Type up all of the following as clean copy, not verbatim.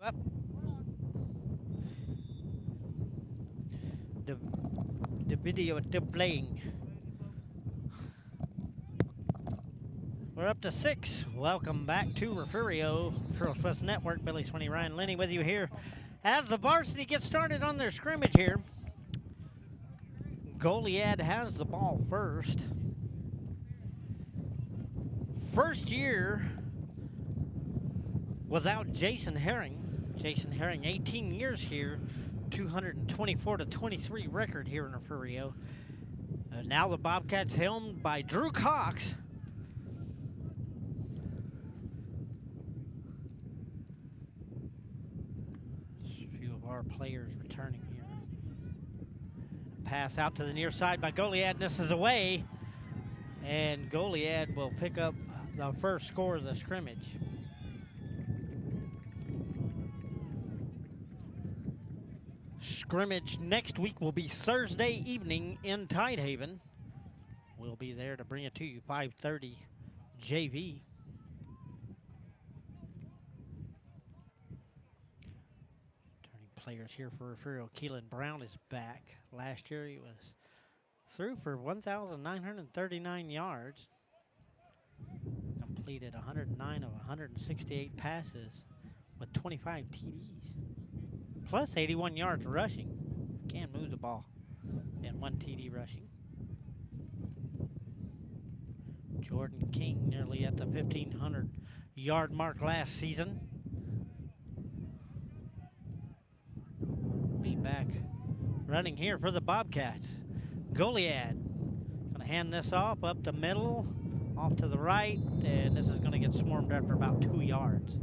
Up. The, the video is still playing. We're up to 6. Welcome back to Refugio, Referral West Network. Billy Swinney, Ryan Lenny with you here as the Varsity gets started on their scrimmage here. Goliad has the ball first. First year without Jason Herring. Jason Herring, 18 years here, 224-23 record here in Refugio. Now the Bobcats helmed by Drew Cox. A few of our players returning here. Pass out to the near side by Goliad. This is away. And Goliad will pick up the first score of the scrimmage. Scrimmage next week will be Thursday evening in Tidehaven. We'll be there to bring it to you, 5:30 JV. Turning players here for Refugio. Keelan Brown is back. Last year he was through for 1,939 yards. Completed 109 of 168 passes with 25 TDs. Plus 81 yards rushing. Can't move the ball. And 1 TD rushing. Jordan King nearly at the 1,500 yard mark last season. Be back running here for the Bobcats. Goliad gonna hand this off up the middle, off to the right, and this is gonna get swarmed after about 2 yards.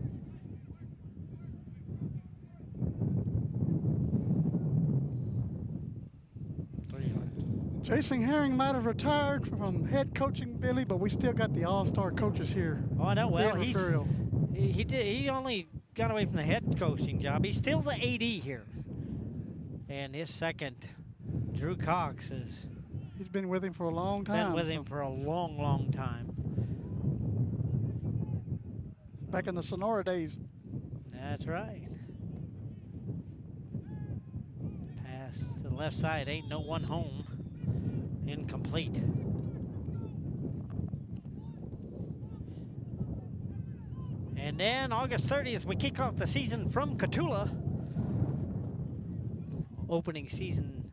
Jason Herring might have retired from head coaching, Billy, but we still got the all-star coaches here. Oh, I know. Well, he only got away from the head coaching job. He's still the AD here. And his second, Drew Cox, he's been with him for a long time. Been with him for a long, long time. Back in the Sonora days. That's right. Pass to the left side, ain't no one home. Incomplete. And then August 30th, we kick off the season from Cotulla. Opening season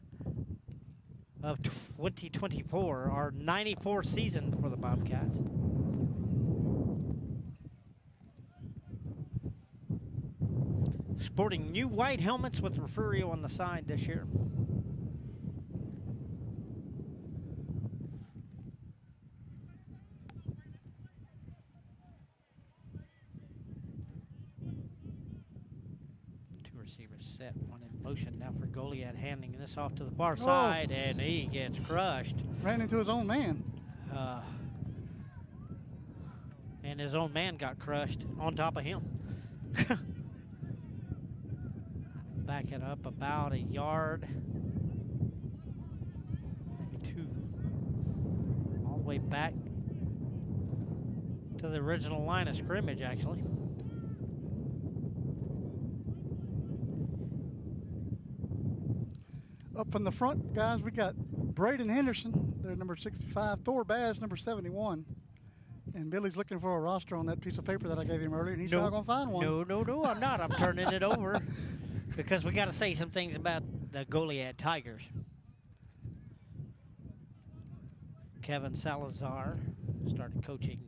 of 2024, our 94th season for the Bobcats. Sporting new white helmets with Refugio on the side this year. Receivers set, one in motion now for Goliad, handing this off to the far side, and he gets crushed. Ran into his own man. And his own man got crushed on top of him. Back it up about a yard, maybe 2, all the way back to the original line of scrimmage, actually. Up in the front, guys, we got Braden Henderson, they're number 65, Thor Baz, number 71. And Billy's looking for a roster on that piece of paper that I gave him earlier, and he's not going to find one. No, I'm not. I'm turning it over because we got to say some things about the Goliad Tigers. Kevin Salazar started coaching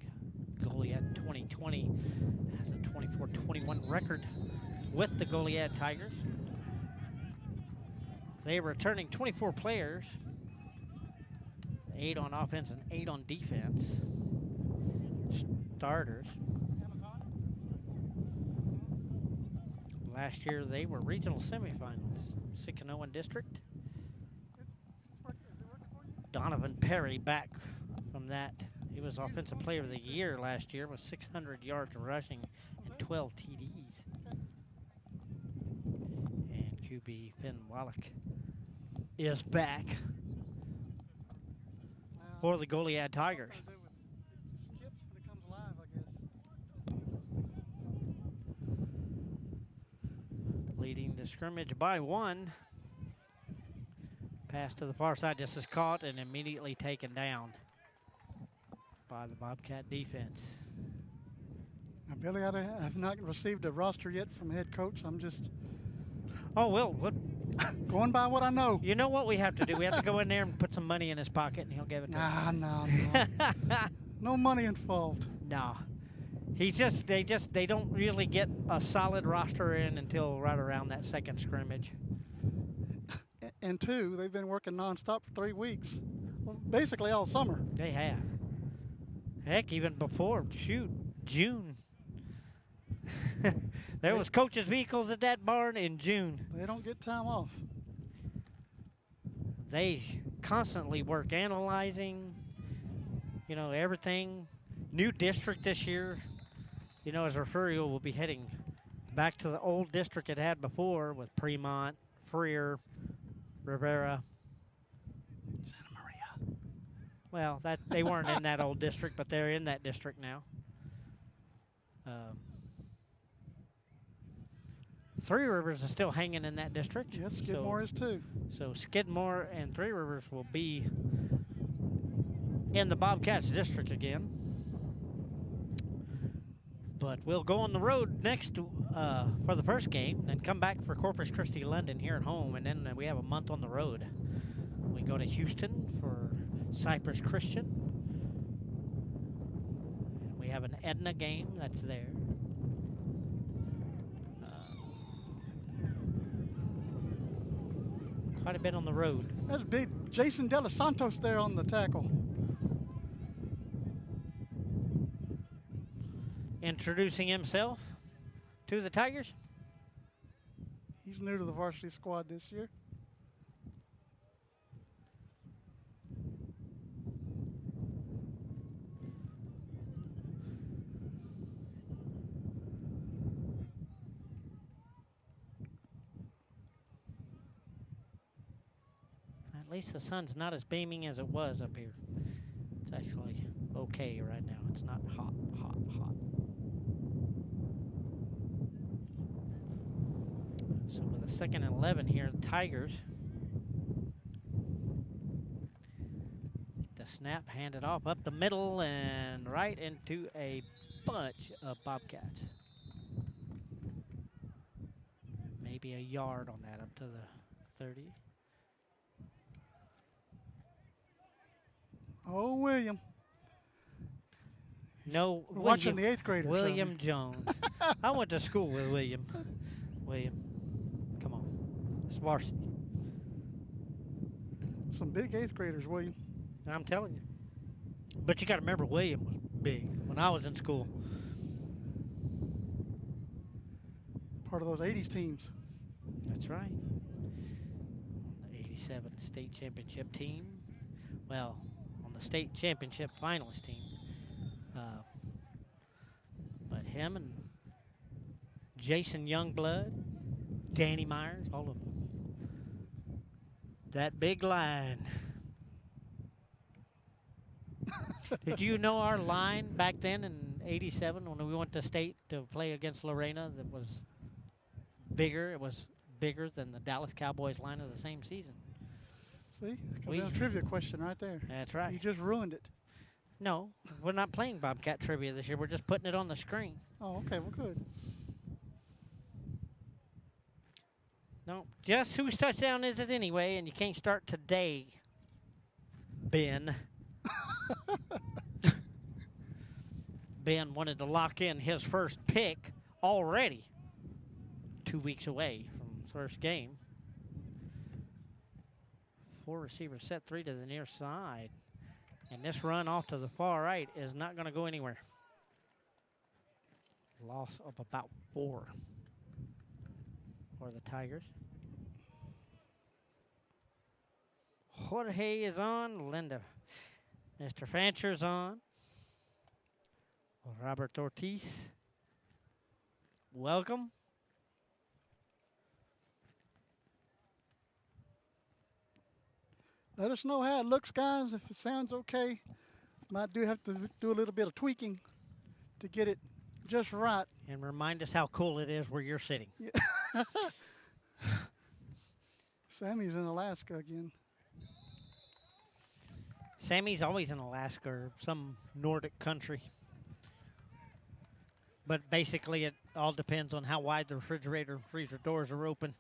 Goliad in 2020, has a 24-21 record with the Goliad Tigers. They are returning 24 players, 8 on offense and 8 on defense. Starters. Last year they were regional semifinals, 6-0 district. Donovan Perry back from that. He was Offensive Player of the Year last year with 600 yards rushing and 12 TDs. And QB Finn Wallach is back for the Goliad Tigers. leading the scrimmage by 1. Pass to the far side. This is caught and immediately taken down by the Bobcat defense. Now, Billy, I have not received a roster yet from head coach. I'm just what? Going by what I know. You know what we have to do? We have to go in there and put some money in his pocket, and he'll give it to us. No. No money involved. No. They don't really get a solid roster in until right around that second scrimmage. And 2, they've been working nonstop for 3 weeks. Well, basically all summer. They have. Heck, even before, June. There was coaches' vehicles at that barn in June. They don't get time off. They constantly work analyzing, everything. New district this year, as Refugio will be heading back to the old district it had before with Fremont, Freer, Rivera. Santa Maria. Well, they weren't in that old district, but they're in that district now. Three Rivers is still hanging in that district. Yes, Skidmore is too. So Skidmore and Three Rivers will be in the Bobcats district again. But we'll go on the road next for the first game, then come back for Corpus Christi London here at home, and then we have a month on the road. We go to Houston for Cypress Christian. And we have an Edna game that's there. Quite a bit on the road. That's big. Jason De Los Santos there on the tackle. Introducing himself to the Tigers. He's new to the varsity squad this year. At least the sun's not as beaming as it was up here. It's actually okay right now. It's not hot. So with a 2nd and 11 here, the Tigers. The snap handed off up the middle and right into a bunch of Bobcats. Maybe a yard on that up to the 30. Oh, William. No, we're watching the 8th graders. William Jones. I went to school with William. Come on. It's varsity. Some big 8th graders, William. I'm telling you. But you got to remember, William was big when I was in school. Part of those 80s teams. That's right. The 87 state championship team. Well, on the state championship finalist team. But him and Jason Youngblood, Danny Myers, all of them. That big line. Did you know our line back then in 87 when we went to state to play against Lorena that was bigger? It was bigger than the Dallas Cowboys line of the same season. See? A trivia question right there. That's right. You just ruined it. No, we're not playing Bobcat trivia this year. We're just putting it on the screen. Oh, okay. Well, good. No, just whose touchdown is it anyway? And you can't start today, Ben. Ben wanted to lock in his first pick already 2 weeks away from first game. 4 receivers set, 3 to the near side. And this run off to the far right is not going to go anywhere. Loss of about 4 for the Tigers. Jorge is on. Linda. Mr. Fancher's on. Robert Ortiz. Welcome. Let us know how it looks, guys. If it sounds okay, might have to do a little bit of tweaking to get it just right. And remind us how cool it is where you're sitting. Yeah. Sammy's in Alaska again. Sammy's always in Alaska or some Nordic country. But basically, it all depends on how wide the refrigerator and freezer doors are open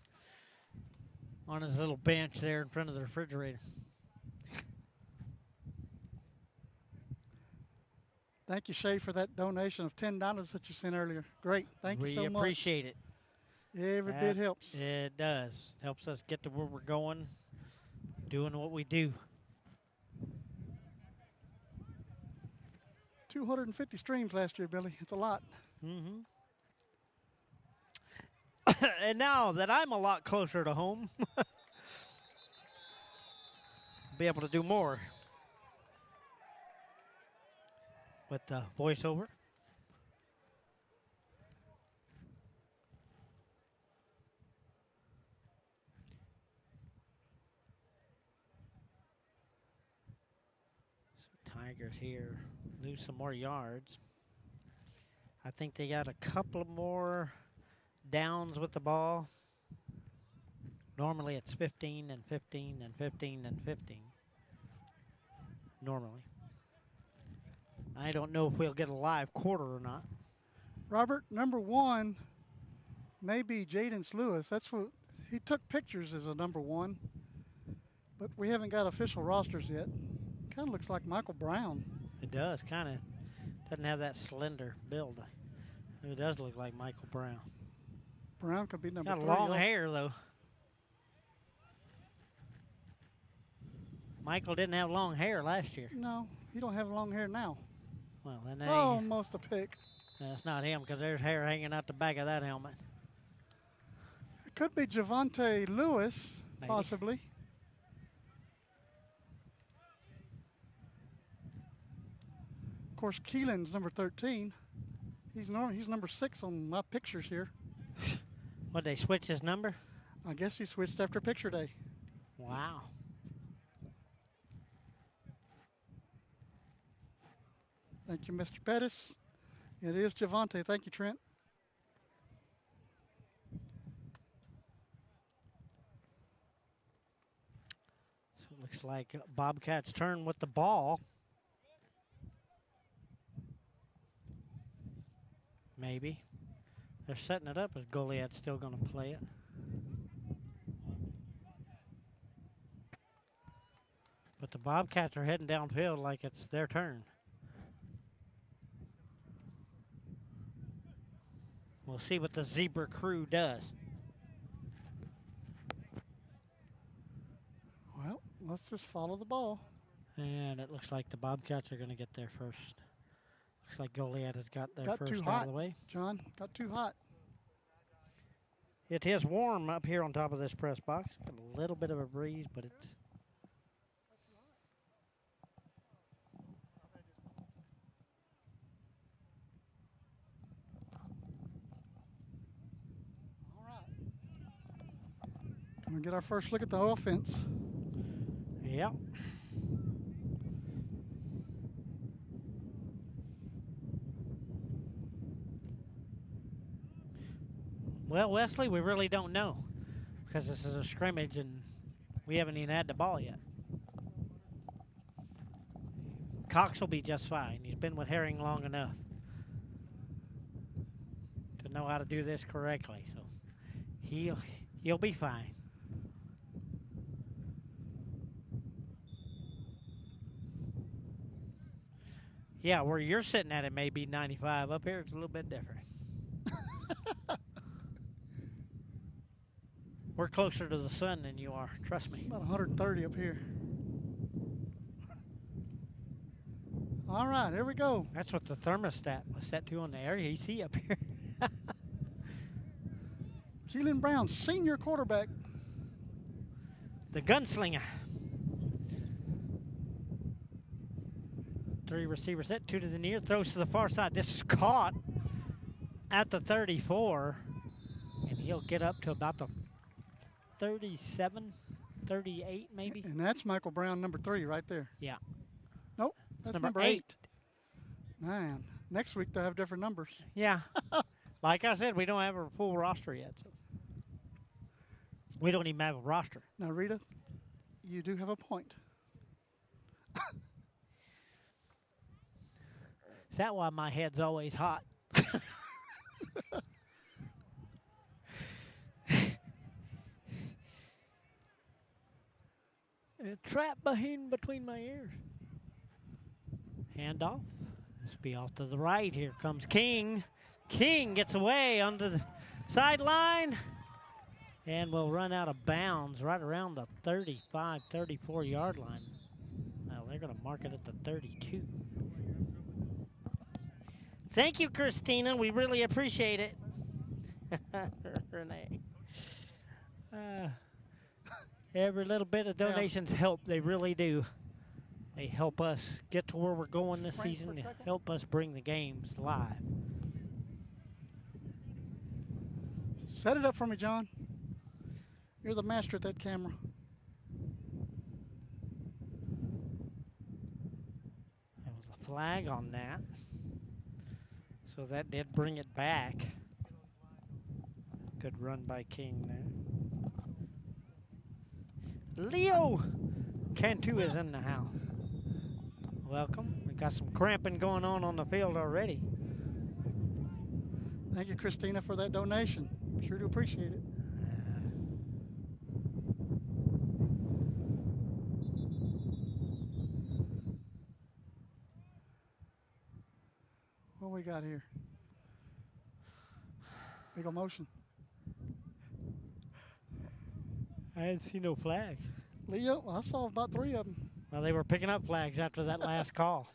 on his little bench there in front of the refrigerator. Thank you, Shay, for that donation of $10 that you sent earlier. Great. Thank you so much. We appreciate it. Every bit helps. It does. Helps us get to where we're going, doing what we do. 250 streams last year, Billy. It's a lot. Mm-hmm. And now that I'm a lot closer to home, I'll be able to do more with the voiceover. Some Tigers here lose some more yards. I think they got a couple more downs with the ball. Normally it's 15 and 15 and 15 and 15. Normally. I don't know if we'll get a live quarter or not. Robert, number 1 may be Jadance Lewis. That's what he took pictures as a number 1, but we haven't got official rosters yet. Kind of looks like Michael Brown. It does, kind of. Doesn't have that slender build. It does look like Michael Brown. Brown could be number 3. Got long hair, though. Michael didn't have long hair last year. No, he don't have long hair now. Well, then almost a pick. That's not him because there's hair hanging out the back of that helmet. It could be Javante Lewis, Maybe. possibly. Of course, Keelan's number 13. He's number 6 on my pictures here. What, they switch his number? I guess he switched after picture day. Wow. Thank you, Mr. Pettis. It is Javante. Thank you, Trent. So it looks like Bobcats turn with the ball. Maybe. They're setting it up as Goliad's still going to play it. But the Bobcats are heading downfield like it's their turn. We'll see what the Zebra crew does. Well, let's just follow the ball. And it looks like the Bobcats are going to get there first. Looks like Goliad has got there first too out hot, of the way. John. Got too hot. It is warm up here on top of this press box. Got a little bit of a breeze, but it's... We'll get our first look at the offense. Yep. Well, Wesley, we really don't know because this is a scrimmage and we haven't even had the ball yet. Cox will be just fine. He's been with Herring long enough to know how to do this correctly, so he'll be fine. Yeah, where you're sitting at it may be 95. Up here, it's a little bit different. We're closer to the sun than you are, trust me. About 130 up here. All right, here we go. That's what the thermostat was set to on the area AC up here. Keelan Brown, senior quarterback. The gunslinger. 3 receivers set, 2 to the near, throws to the far side. This is caught at the 34, and he'll get up to about the 37, 38 maybe. And that's Michael Brown, number 3 right there. Yeah. Nope, that's number 8. Man, next week they'll have different numbers. Yeah. Like I said, we don't have a full roster yet. So. We don't even have a roster. Now, Rita, you do have a point. Is that why my head's always hot? Trapped between my ears. Handoff. This will be off to the right. Here comes King. King gets away onto the sideline and will run out of bounds right around the 35, 34-yard line. Well, they're going to mark it at the 32. Thank you, Christina. We really appreciate it. Renee. Every little bit of donations help. They really do. They help us get to where we're going this season. They help us bring the games live. Set it up for me, John. You're the master at that camera. There was a flag on that. So that did bring it back. Good run by King there. Leo Cantu is in the house. Welcome. We got some cramping going on the field already. Thank you, Christina, for that donation. Sure do appreciate it. What we got here? Big old motion. I didn't see no flags. Leo, I saw about 3 of them. Well, they were picking up flags after that last call.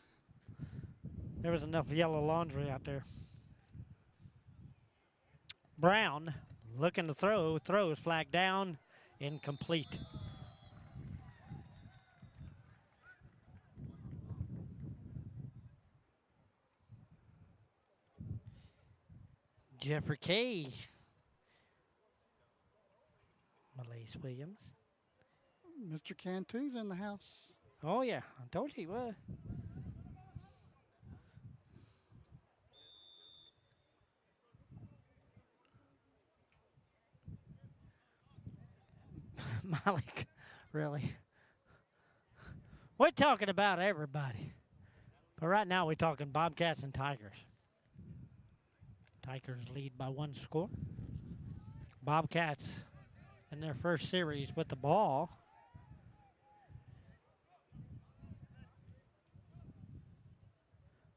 There was enough yellow laundry out there. Brown looking to throw, throws flag down, incomplete. Jeffrey K. Malaise Williams. Mr. Cantu's in the house. Oh, yeah. I told you he was. Malik, really. We're talking about everybody. But right now we're talking Bobcats and Tigers. Tigers lead by 1 score. Bobcats in their first series with the ball.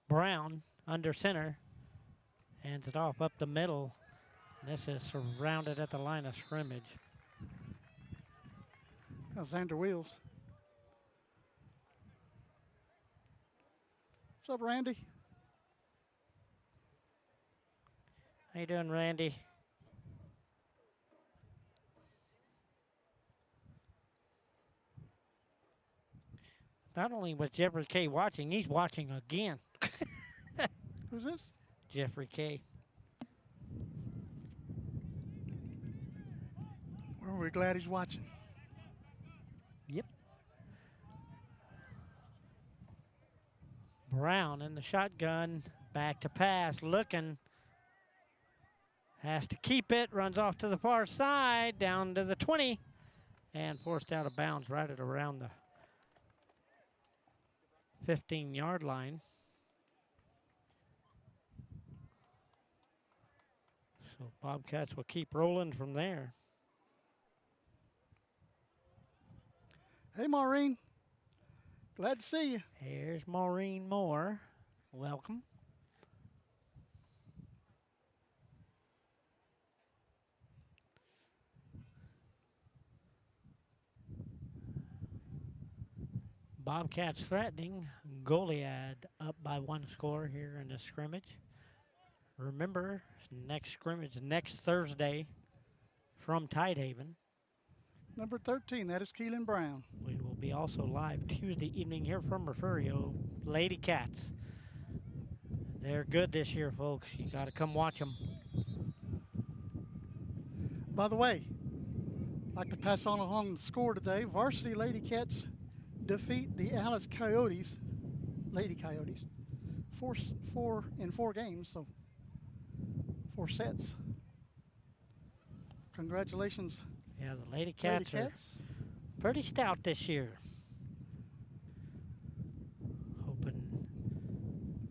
Brown under center. Hands it off up the middle. This is surrounded at the line of scrimmage. Xander Wheels. What's up, Randy? How you doing, Randy? Not only was Jeffrey K watching, he's watching again. Who's this? Jeffrey K. Well, we're glad he's watching. Yep. Brown in the shotgun, back to pass, looking. Has to keep it, runs off to the far side, down to the 20, and forced out of bounds right at around the 15-yard line. So Bobcats will keep rolling from there. Hey, Maureen. Glad to see you. Here's Maureen Moore. Welcome. Bobcats threatening. Goliad up by 1 score here in the scrimmage. Remember, next scrimmage next Thursday from Tidehaven. Number 13, that is Keelan Brown. We will be also live Tuesday evening here from Refugio. Lady Cats. They're good this year, folks. You got to come watch them. By the way, I'd like to pass on along the score today. Varsity Lady Cats defeat the Alice Coyotes, Lady Coyotes, 4 in 4 games, so 4 sets. Congratulations, Yeah, the Lady Cats are Cats. pretty stout this year. Hoping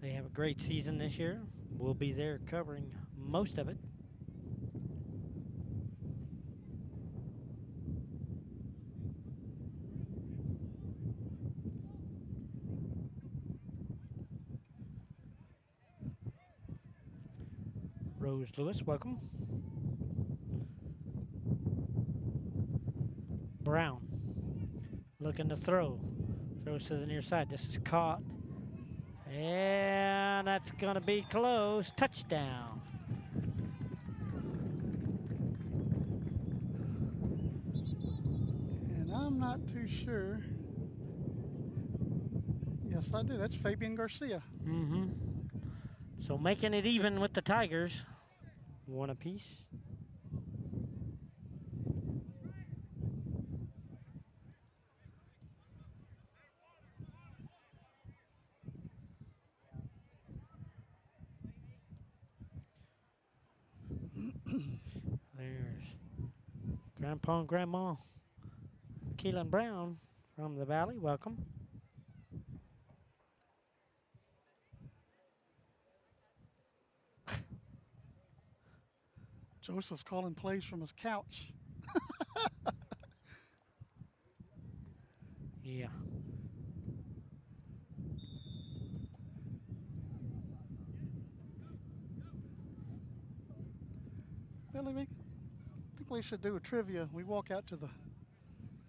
they have a great season this year. We'll be there covering most of it. Rose Lewis, welcome. Brown looking to throw. Throws to the near side. This is caught. And that's going to be close. Touchdown. And I'm not too sure. Yes, I do. That's Fabian Garcia. Mm-hmm. So making it even with the Tigers. One apiece. There's Grandpa and Grandma Keelan Brown from the Valley. Welcome. Joseph's calling plays from his couch. Yeah. Well, I think we should do a trivia. We walk out to the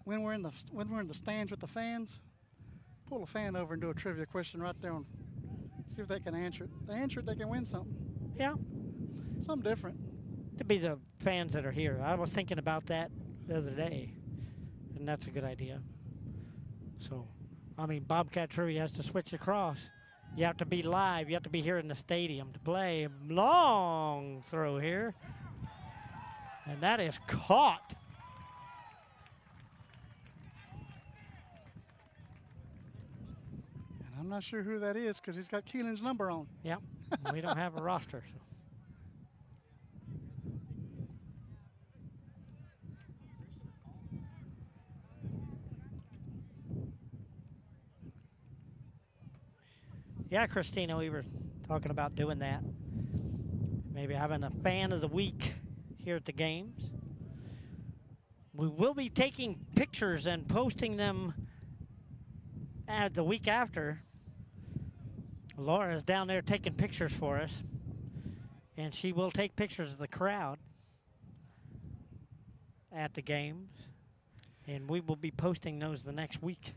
when we're in the stands with the fans. Pull a fan over and do a trivia question right there on. See if they can answer it. If they answer it, they can win something. Yeah. Something different. To be the fans that are here. I was thinking about that the other day, and that's a good idea. So, I mean, Bobcat trivia has to switch across. You have to be live. You have to be here in the stadium to play. Long throw here. And that is caught. And I'm not sure who that is because he's got Keelan's number on. Yep. We don't have a roster. So. Yeah, Christina, we were talking about doing that. Maybe having a fan of the week here at the games. We will be taking pictures and posting them the week after. Laura's down there taking pictures for us. And she will take pictures of the crowd at the games. And we will be posting those the next week.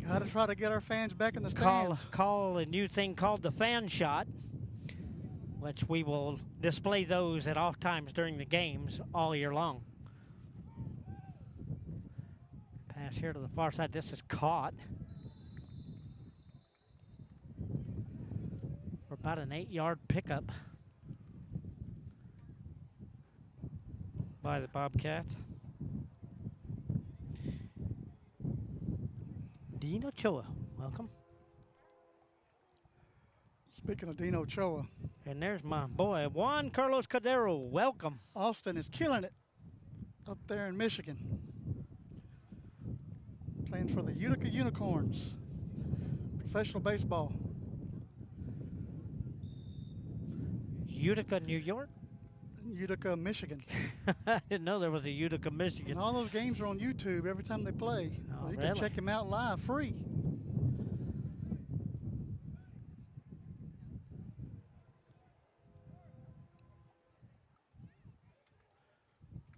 Got to try to get our fans back in the stands. Call a new thing called the fan shot, which we will display those at all times during the games all year long. Pass here to the far side. This is caught for about an 8-yard pickup by the Bobcats. Dean Ochoa, welcome. Speaking of Dean Ochoa. And there's my boy, Juan Carlos Cordero. Welcome. Austin is killing it up there in Michigan. Playing for the Utica Unicorns. Professional baseball. Utica, New York? Utica, Michigan. I didn't know there was a Utica, Michigan. And all those games are on YouTube every time they play. Oh, so you really? can check them out live, free.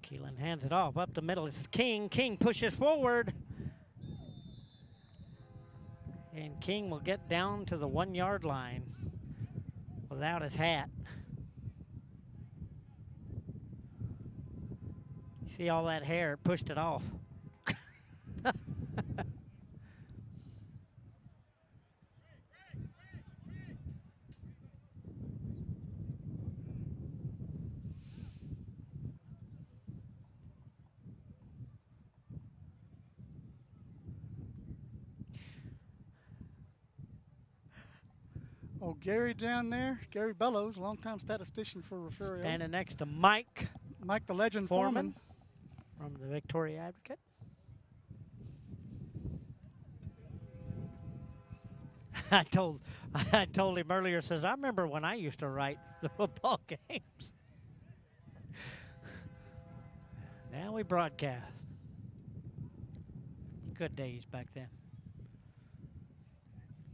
Keelan hands it off. Up the middle is King. King pushes forward. And King will get down to the 1-yard line without his hat. See all that hair, it pushed it off. Oh, Gary down there, Gary Bellows, longtime statistician for Refugio. Standing next to Mike Mike the Legend Foreman. From the Victoria Advocate. I told him earlier, says, I remember when I used to write the football games. Now we broadcast. Good days back then.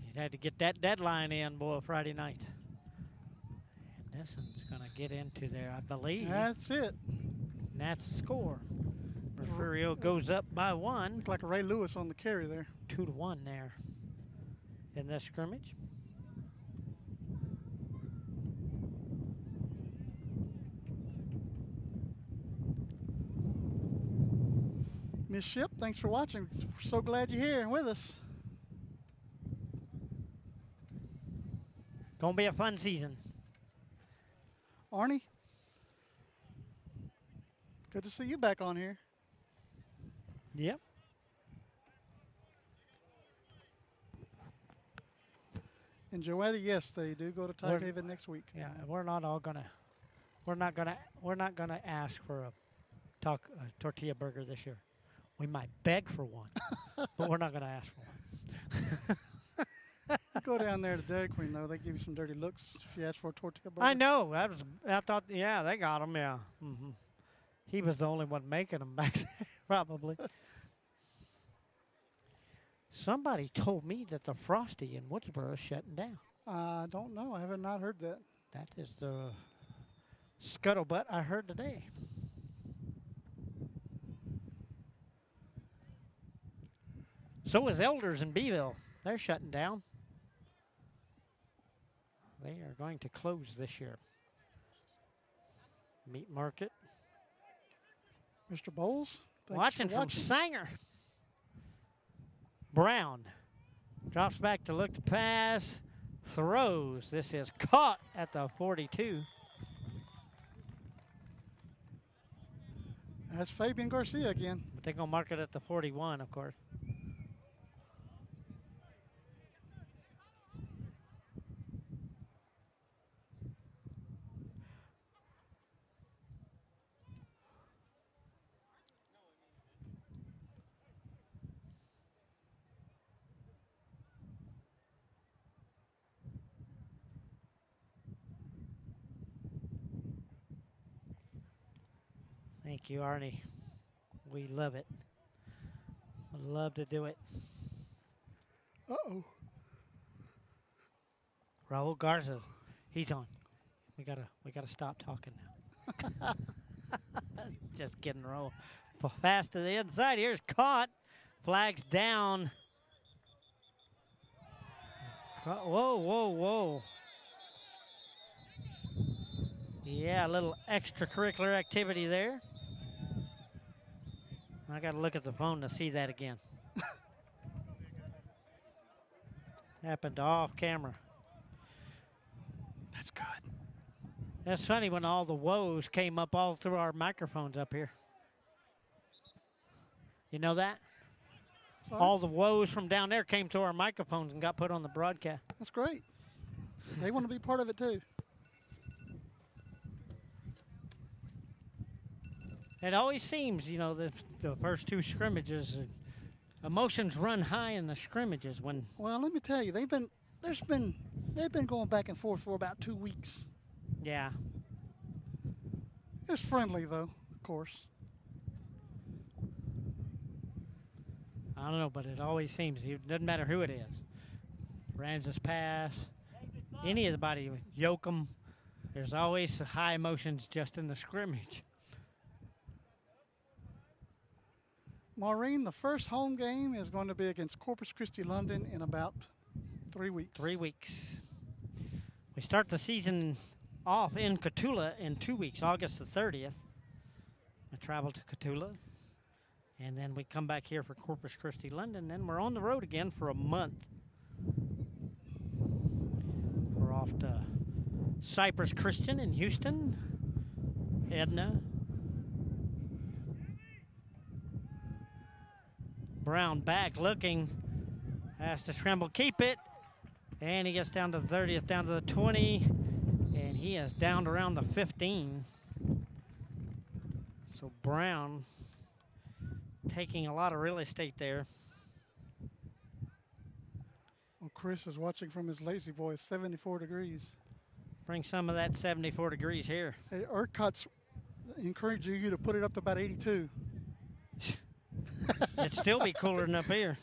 You had to get that deadline in, boy, Friday night. And this one's going to get into there, I believe. That's it. And that's the score. Refugio goes up by 1. Looked like a Ray Lewis on the carry there. 2-1 there in this scrimmage. Miss Ship, thanks for watching. We're so glad you're here with us. Gonna be a fun season. Arnie, good to see you back on here. Yep. And Joetta, yes, they do go to Tidehaven next week. Yeah, we're not gonna ask for a tortilla burger this year. We might beg for one, but we're not gonna ask for one. You go down there to Dairy Queen, though, they give you some dirty looks if you ask for a tortilla burger. I know. I thought, yeah, they got him. Yeah. He was the only one making them back there, probably. Somebody told me that the Frosty in Woodsboro is shutting down. I don't know. I have not heard that. That is the scuttlebutt I heard today. So is Elders in Beeville. They're shutting down. They are going to close this year. Meat Market. Mr. Bowles, Watching from Sanger. Brown drops back to look to pass. Throws. This is caught at the 42. That's Fabian Garcia again. But they're going to mark it at the 41, of course. Thank you, Arnie. We love it. We love to do it. Uh-oh. Raul Garza, he's on. We gotta stop talking now. Just kidding, Raul. Pass to the inside. Here's caught. Flags down. Whoa, whoa, whoa. Yeah, a little extracurricular activity there. I got to look at the phone to see that again. Happened off camera. That's good. That's funny when all the woes came up all through our microphones up here. You know that? Sorry? All the woes from down there came to our microphones and got put on the broadcast. That's great. They want to be part of it too. It always seems, you know, the first two scrimmages, emotions run high in the scrimmages when. Well, let me tell you, they've been going back and forth for about 2 weeks. Yeah. It's friendly though, of course. I don't know, but it always seems, it doesn't matter who it is. Francis Pass, anybody, Yoakum, there's always high emotions just in the scrimmage. Maureen, the first home game is going to be against Corpus Christi London in about 3 weeks. 3 weeks. We start the season off in Cotulla in 2 weeks, August the 30th. I travel to Cotulla, and then we come back here for Corpus Christi London, then we're on the road again for a month. We're off to Cypress Christian in Houston, Edna, Brown back looking, has to scramble, keep it, and he gets down to the 30th, down to the 20, and he is down to around the 15. So Brown taking a lot of real estate there. Well, Chris is watching from his lazy boy, 74 degrees. Bring some of that 74 degrees here. Hey, Urquhart's encouraging you to put it up to about 82. It'd still be cooler than up here.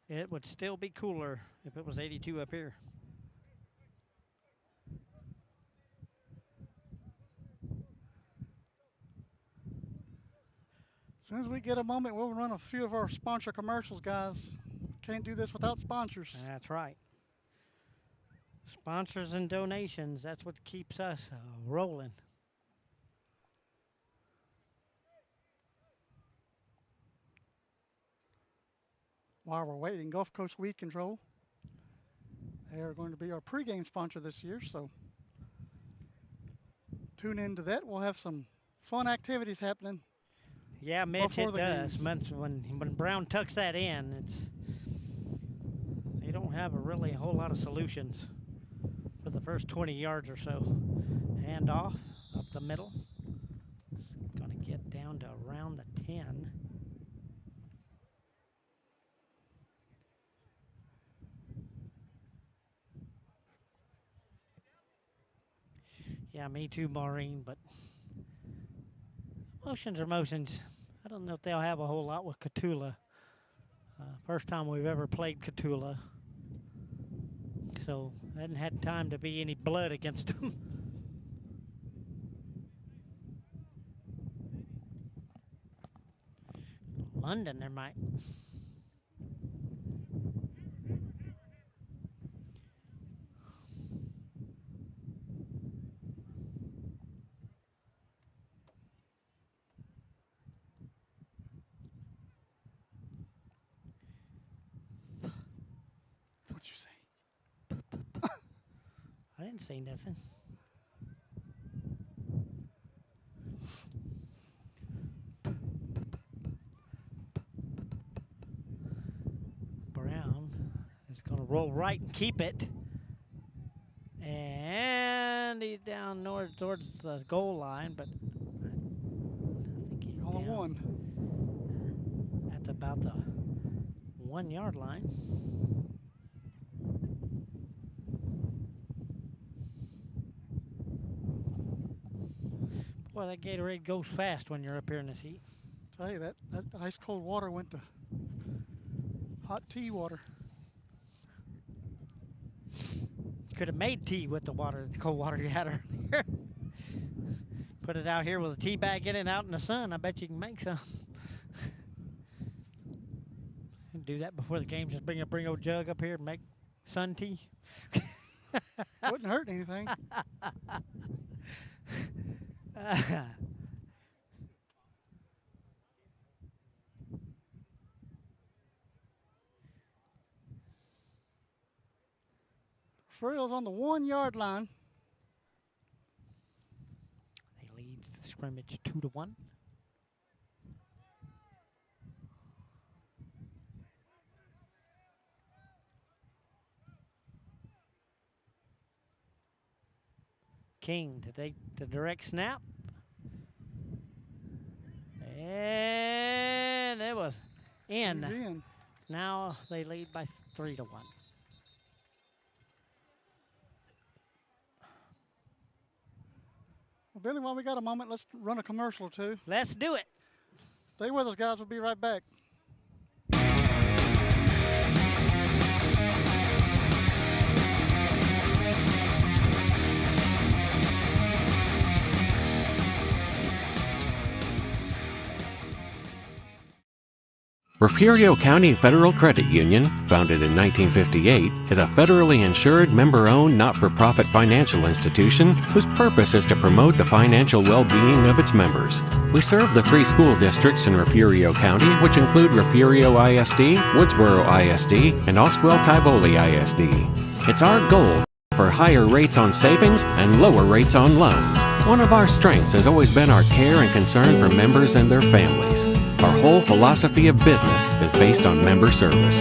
It would still be cooler if it was 82 up here. As soon as we get a moment, we'll run a few of our sponsor commercials, guys. Can't do this without sponsors. That's right. Sponsors and donations, that's what keeps us rolling. While we're waiting, Gulf Coast Weed Control. They are going to be our pregame sponsor this year, so tune into that. We'll have some fun activities happening. Yeah, Mitch, it does. Games. When Brown tucks that in, they don't have a whole lot of solutions for the first 20 yards or so. Hand off up the middle. It's going to get down to around the 10. Yeah, me too, Maureen, but motions are motions. I don't know if they'll have a whole lot with Catula. First time we've ever played Catula. So I hadn't had time to be any blood against them. London, there might. What'd you say? I didn't say nothing. Brown is going to roll right and keep it. And he's down north towards the goal line, but I think he's All down one. at about the 1 yard line. Boy, that Gatorade goes fast when you're up here in this heat. Tell you that ice cold water went to hot tea water. Could have made tea with the cold water you had earlier. Put it out here with a tea bag in it out in the sun. I bet you can make some. Do that before the game. Just bring a old jug up here and make sun tea. Wouldn't hurt anything. Furrell's on the 1 yard line. They lead the scrimmage 2-1. King to take the direct snap. And it was in. He's in. Now they lead by 3-1. Well, Billy, while we got a moment, let's run a commercial or two. Let's do it. Stay with us, guys. We'll be right back. Refugio County Federal Credit Union, founded in 1958, is a federally insured, member-owned, not-for-profit financial institution whose purpose is to promote the financial well-being of its members. We serve the 3 school districts in Refugio County, which include Refugio ISD, Woodsboro ISD, and Oswell-Tivoli ISD. It's our goal for higher rates on savings and lower rates on loans. One of our strengths has always been our care and concern for members and their families. Our whole philosophy of business is based on member service.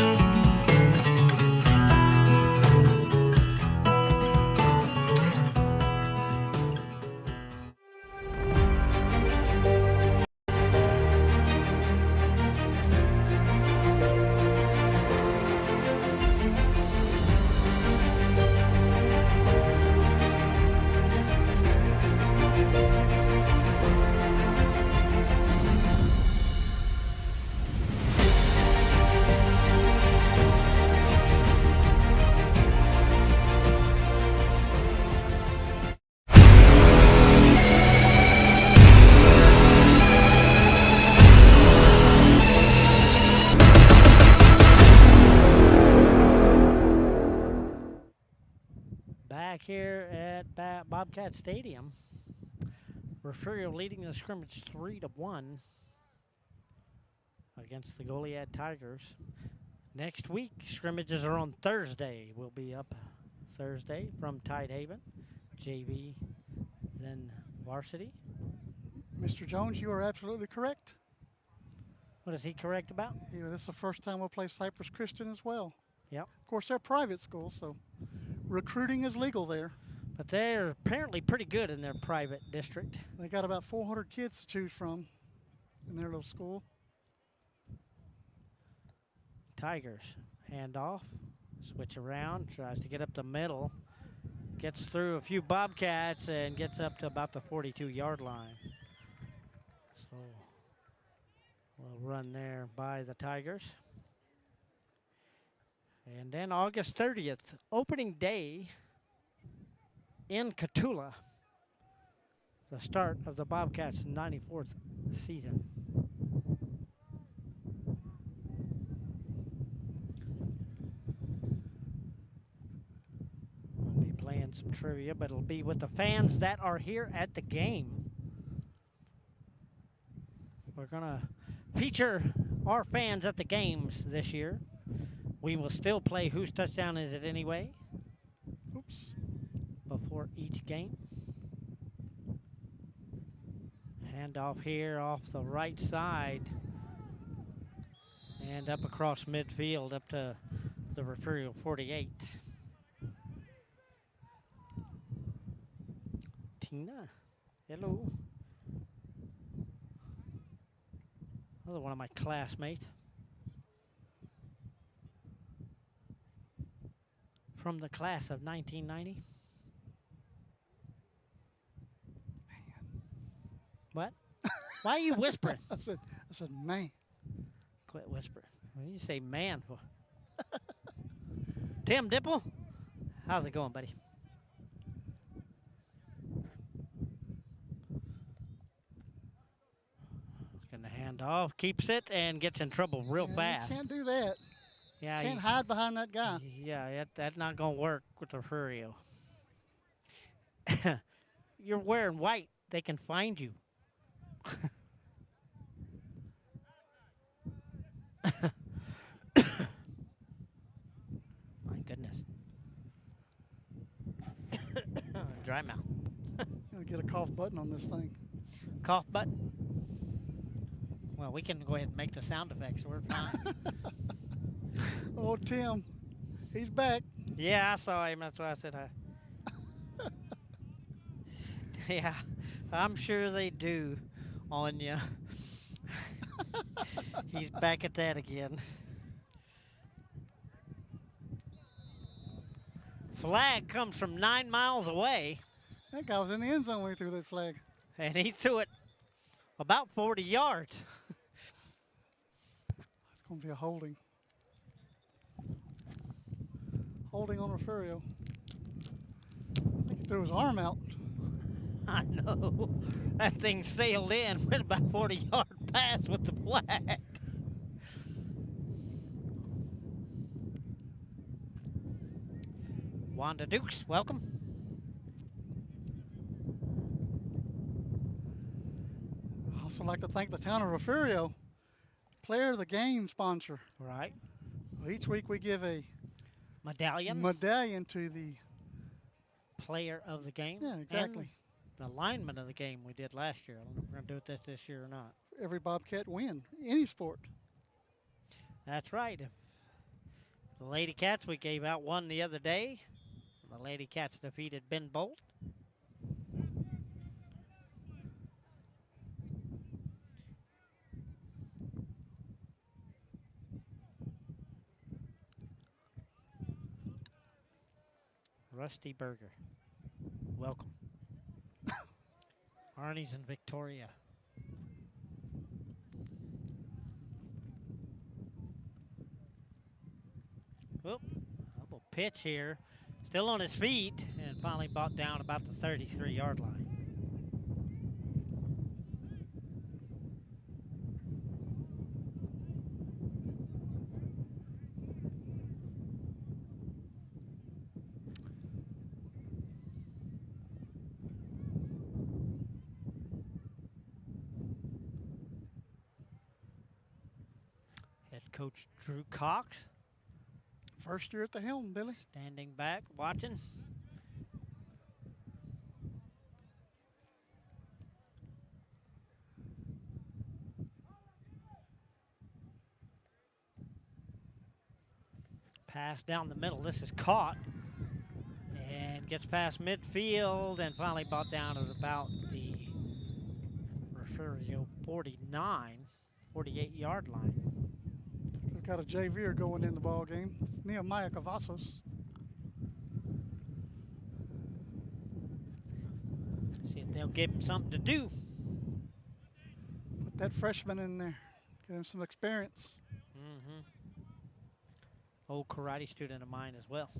here at Bobcat Stadium. Refugio leading the scrimmage 3-1 against the Goliad Tigers. Next week, scrimmages are on Thursday. We'll be up Thursday from Tidehaven, JV, then Varsity. Mr. Jones, you are absolutely correct. What is he correct about? This is the first time we'll play Cypress Christian as well. Yep. Of course, they're a private school, so recruiting is legal there. But they're apparently pretty good in their private district. They got about 400 kids to choose from in their little school. Tigers, handoff, switch around, tries to get up the middle, gets through a few Bobcats and gets up to about the 42-yard line. So we'll run there by the Tigers. And then August 30th, opening day in Cotulla, the start of the Bobcats' 94th season. We'll be playing some trivia, but it'll be with the fans that are here at the game. We're going to feature our fans at the games this year. We will still play Whose Touchdown Is It Anyway? Oops. Before each game. Handoff here off the right side and up across midfield up to the Refugio 48. Tina, hello. Another one of my classmates. From the class of 1990. What? Why are you whispering? I said, man. Quit whispering. What do you say man for? Tim Dipple, how's it going, buddy? Looking to hand off, keeps it, and gets in trouble real fast. You can't do that. Yeah, can't hide behind that guy. Yeah, that's not going to work with the Refugio. You're wearing white. They can find you. My goodness. Dry mouth. Gotta get a cough button on this thing. Cough button? Well, we can go ahead and make the sound effects. We're fine. Oh, Tim. He's back. Yeah, I saw him. That's why I said hi. Yeah, I'm sure they do on you. He's back at that again. Flag comes from 9 miles away. That guy was in the end zone when he threw that flag. And he threw it about 40 yards. It's going to be a holding. Holding on Refugio. I think he threw his arm out. I know. That thing sailed in, went about 40-yard pass with the flag. Wanda Dukes, welcome. I'd also like to thank the town of Refugio, player of the game sponsor. Right. Each week we give a Medallion to the player of the game. Yeah, exactly. And the lineman of the game we did last year. I don't know if we're going to do it this year or not. Every Bobcat win, any sport. That's right. The Lady Cats, we gave out one the other day. The Lady Cats defeated Ben Bolt. Rusty Burger, welcome. Arnie's in Victoria. Whoop, double pitch here. Still on his feet and finally brought down about the 33-yard line. Coach Drew Cox. First year at the helm, Billy. Standing back, watching. Pass down the middle. This is caught. And gets past midfield and finally brought down at about the Refugio 48-yard line. We've got a JVer going in the ball game. It's Nehemiah Cavazos. See if they'll give him something to do. Put that freshman in there. Get him some experience. Mm-hmm. Old karate student of mine as well.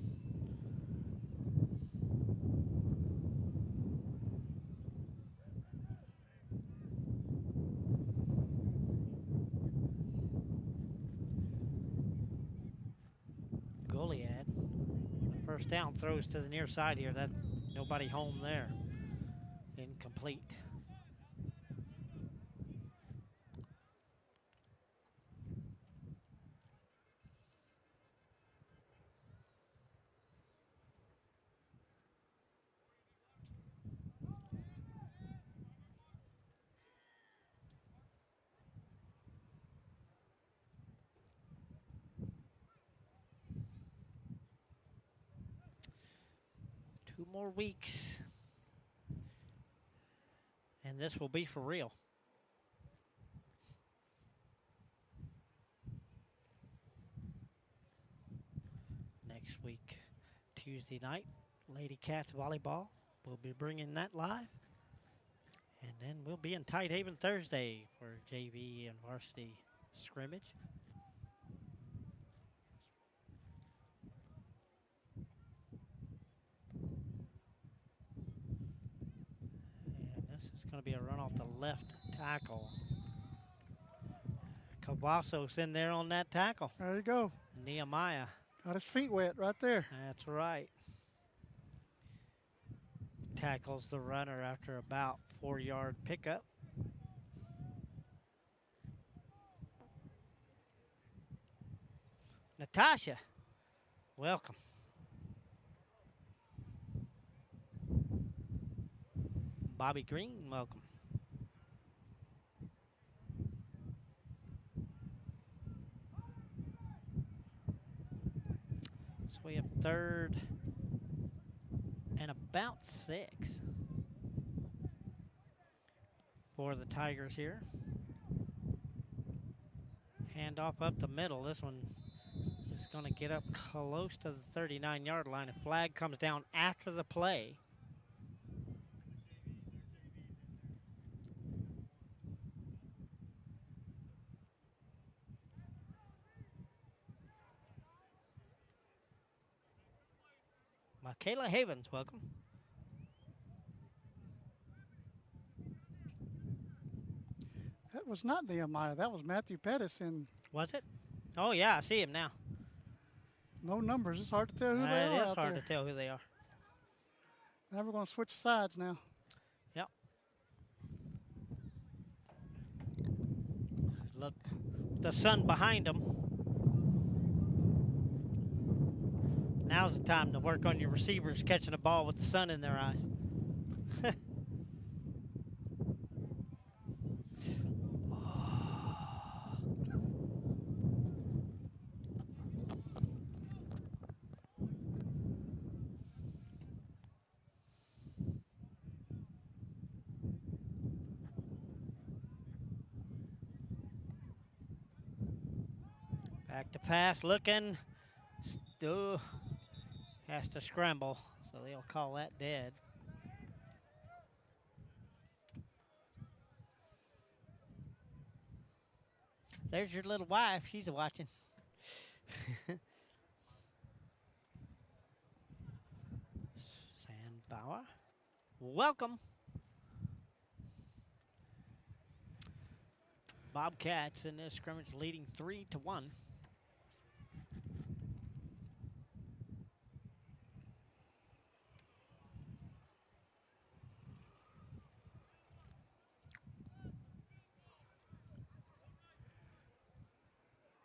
Goliad. First down, throws to the near side here. That nobody home there. Incomplete. Two more weeks. And this will be for real. Next week, Tuesday night, Lady Cats volleyball. We'll be bringing that live. And then we'll be in Tidehaven Thursday for JV and varsity scrimmage. Going to be a run off the left tackle. Cavazos in there on that tackle. There you go. Nehemiah. Got his feet wet right there. That's right. Tackles the runner after about 4-yard pickup. Natasha, welcome. Bobby Green, welcome. So we have 3rd and about 6 for the Tigers here. Handoff up the middle. This one is going to get up close to the 39-yard line. A flag comes down after the play. Kayla Havens, welcome. That was not Nehemiah. That was Matthew Pettis. And was it? Oh, yeah, I see him now. No numbers. It's hard to tell who they are. It is hard to tell who they are. Now we're going to switch sides now. Yep. Look, the sun behind them. Now's the time to work on your receivers catching a ball with the sun in their eyes. Back to pass, looking. Still has to scramble, so they'll call that dead. There's your little wife. She's watching. Sandbauer, welcome. Bobcats in this scrimmage leading 3-1.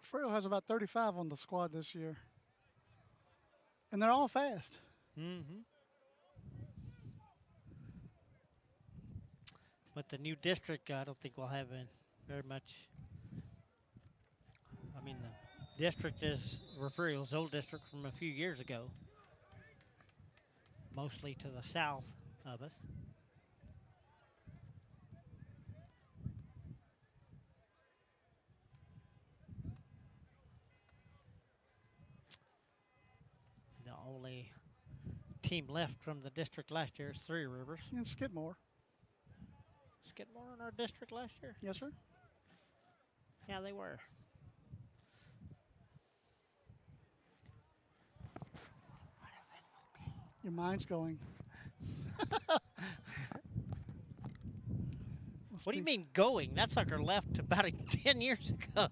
Refugio has about 35 on the squad this year. And they're all fast. Mm-hmm. But the new district, I don't think we'll have very much. I mean, the district is Refugio's old district from a few years ago, mostly to the south of us. The only team left from the district last year is Three Rivers. And Skidmore. Skidmore in our district last year? Yes, sir. Yeah, they were. Your mind's going. What do you mean going? That sucker left about 10 years ago.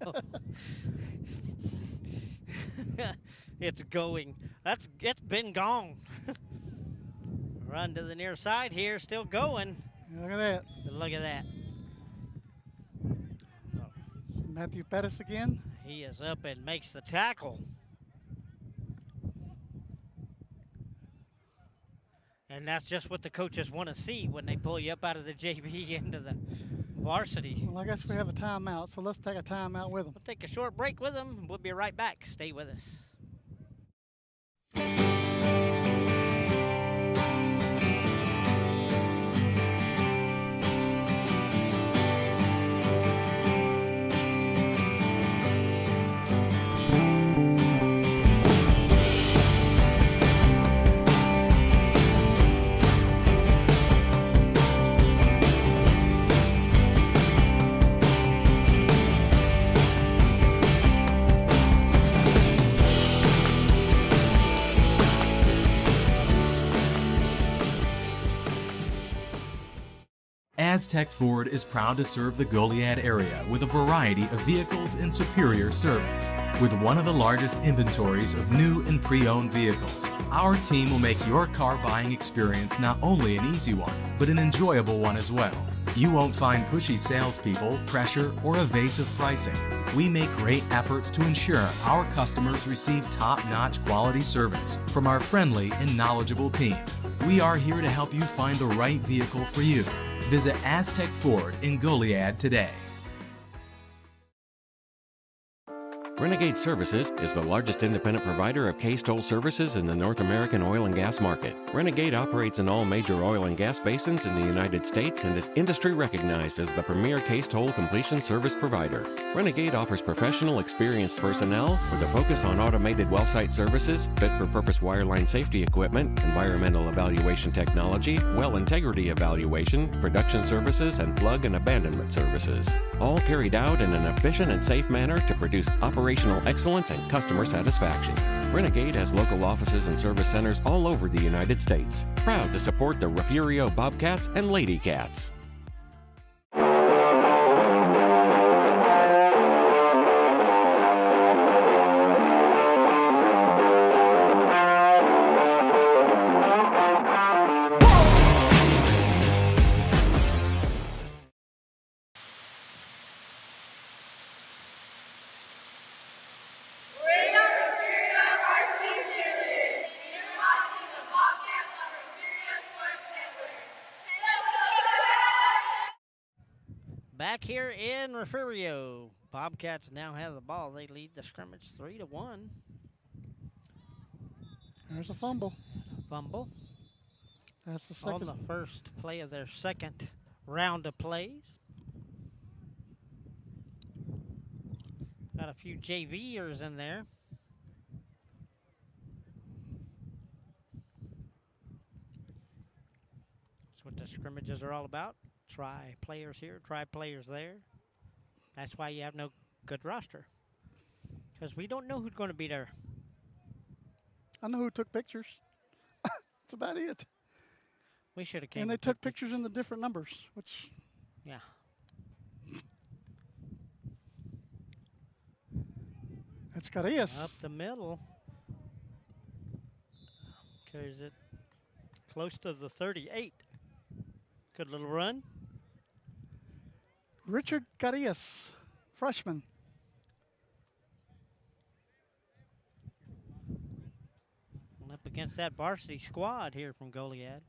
It's going. It's been gone. Run to the near side here, still going. Look at that. Look at that. Matthew Pettis again. He is up and makes the tackle. And that's just what the coaches want to see when they pull you up out of the JV into the varsity. Well, I guess we have a timeout, so let's take a timeout with them. We'll take a short break with them. We'll be right back. Stay with us. Aztec Ford is proud to serve the Goliad area with a variety of vehicles and superior service. With one of the largest inventories of new and pre-owned vehicles, our team will make your car buying experience not only an easy one, but an enjoyable one as well. You won't find pushy salespeople, pressure, or evasive pricing. We make great efforts to ensure our customers receive top-notch quality service from our friendly and knowledgeable team. We are here to help you find the right vehicle for you. Visit Aztec Ford in Goliad today. Renegade Services is the largest independent provider of case toll services in the North American oil and gas market. Renegade operates in all major oil and gas basins in the United States and is industry recognized as the premier case toll completion service provider. Renegade offers professional, experienced personnel with a focus on automated well site services, fit-for-purpose wireline safety equipment, environmental evaluation technology, well integrity evaluation, production services, and plug and abandonment services. All carried out in an efficient and safe manner to produce operational excellence and customer satisfaction. Renegade has local offices and service centers all over the United States. Proud to support the Refugio Bobcats and Lady Cats. Back here in Refugio, Bobcats now have the ball. They lead the scrimmage 3-1. There's a fumble. Fumble That's the second. on the first play of their second round of plays. Got a few JVers in there. That's what the scrimmages are all about. Try players here, try players there. That's why you have no good roster. Because we don't know who's going to be there. I know who took pictures. That's about it. We should have came. And they took pictures in the different numbers, which. Yeah. That's Goliad. Up the middle. Carries it close to the 38. Good little run. Richard Goliad, freshman. against that varsity squad here from Goliad.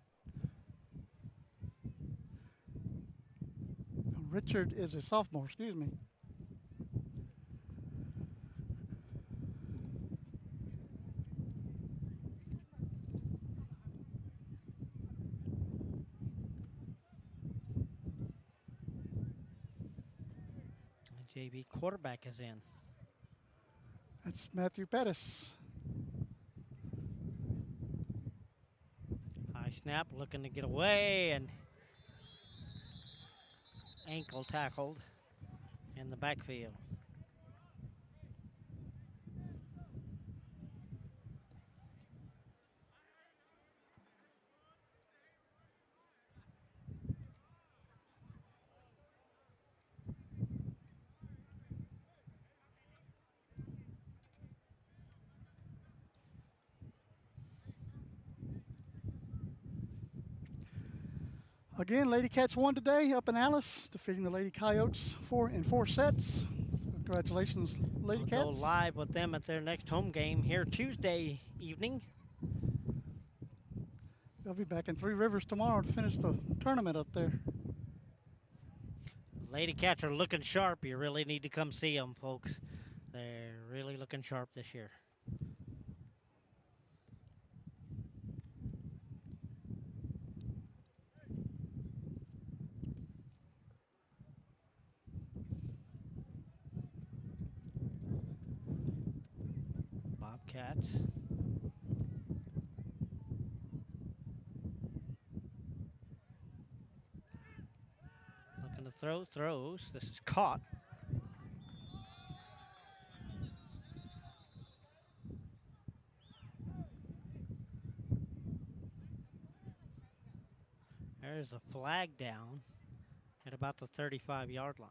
Richard is a sophomore, excuse me. The JV quarterback is in. That's Matthew Pettis. High snap, looking to get away, and ankle tackled in the backfield. Again, Lady Cats won today up in Alice, defeating the Lady Coyotes in 4 sets. Congratulations, Lady We'll Cats. go live with them at their next home game here Tuesday evening. They'll be back in Three Rivers tomorrow to finish the tournament up there. Lady Cats are looking sharp. You really need to come see them, folks. They're really looking sharp this year. Bobcats. Looking to throw, throws. This is caught. There's a flag down at about the 35-yard line.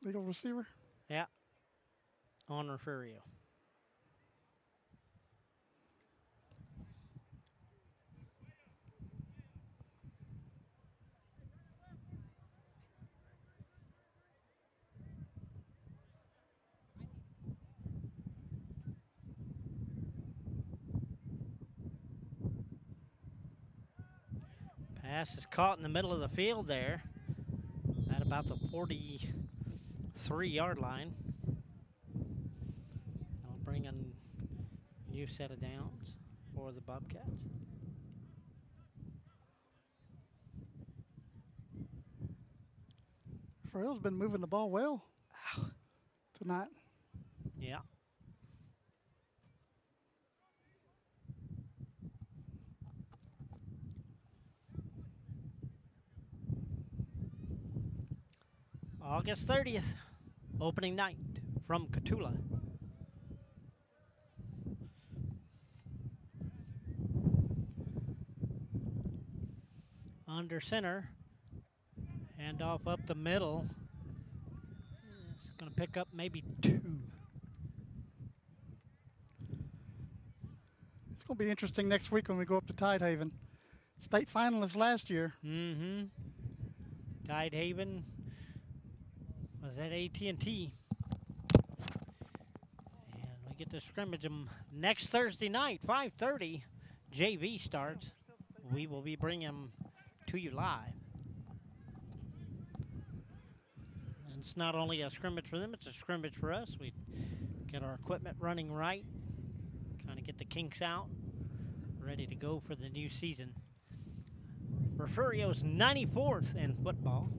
Legal receiver. Yeah, on Refugio. Pass is caught in the middle of the field there at about the 43-yard line. That'll bring a new set of downs for the Bobcats. Farrell's been moving the ball well tonight. Yeah. August 30th, opening night from Cotulla. Under center, hand off up the middle. It's going to pick up maybe 2. It's going to be interesting next week when we go up to Tidehaven. State finalists last year. Mm-hmm. Tidehaven was at AT&T. And we get to scrimmage them next Thursday night, 5:30. JV starts. We will be bringing them to you live. And it's not only a scrimmage for them, it's a scrimmage for us. We get our equipment running right, kind of get the kinks out, ready to go for the new season. Refugio's 94th in football.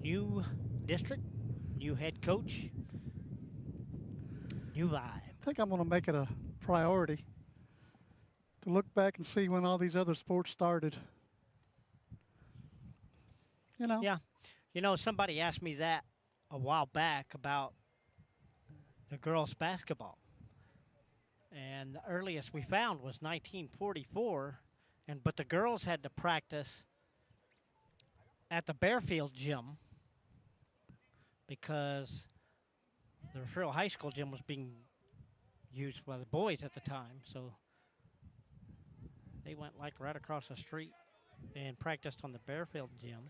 New district, new head coach, new vibe. I think I'm going to make it a priority to look back and see when all these other sports started. You know? Yeah. You know, somebody asked me that a while back about the girls' basketball. And the earliest we found was 1944, but the girls had to practice at the Bearfield gym because the Refugio High School gym was being used by the boys at the time. So They went like right across the street and practiced on the Bearfield gym,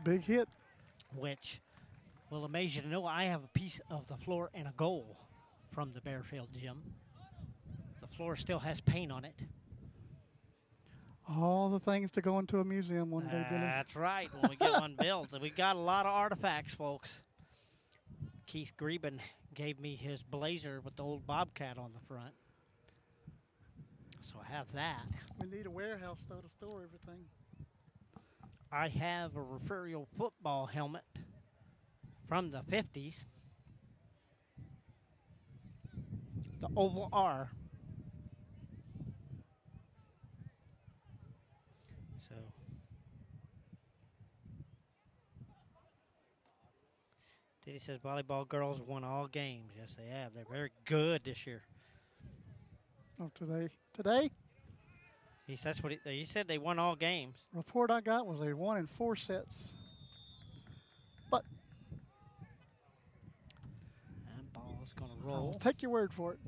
Big hit. which will amaze you to know I have a piece of the floor and a goal from the Bearfield gym. The floor still has paint on it. All the things to go into a museum one day, Billy. That's right, when we get one built. We got a lot of artifacts, folks. Keith Greben gave me his blazer with the old Bobcat on the front. So I have that. We need a warehouse, though, to store everything. I have a Refugio football helmet from the 50s. The Oval R. So Diddy says volleyball girls won all games. Yes, they have. They're very good this year. Oh, today? Today? That's what he said. They won all games. Report I got was they won in 4 sets. But That ball's going to I'll roll. take your word for it.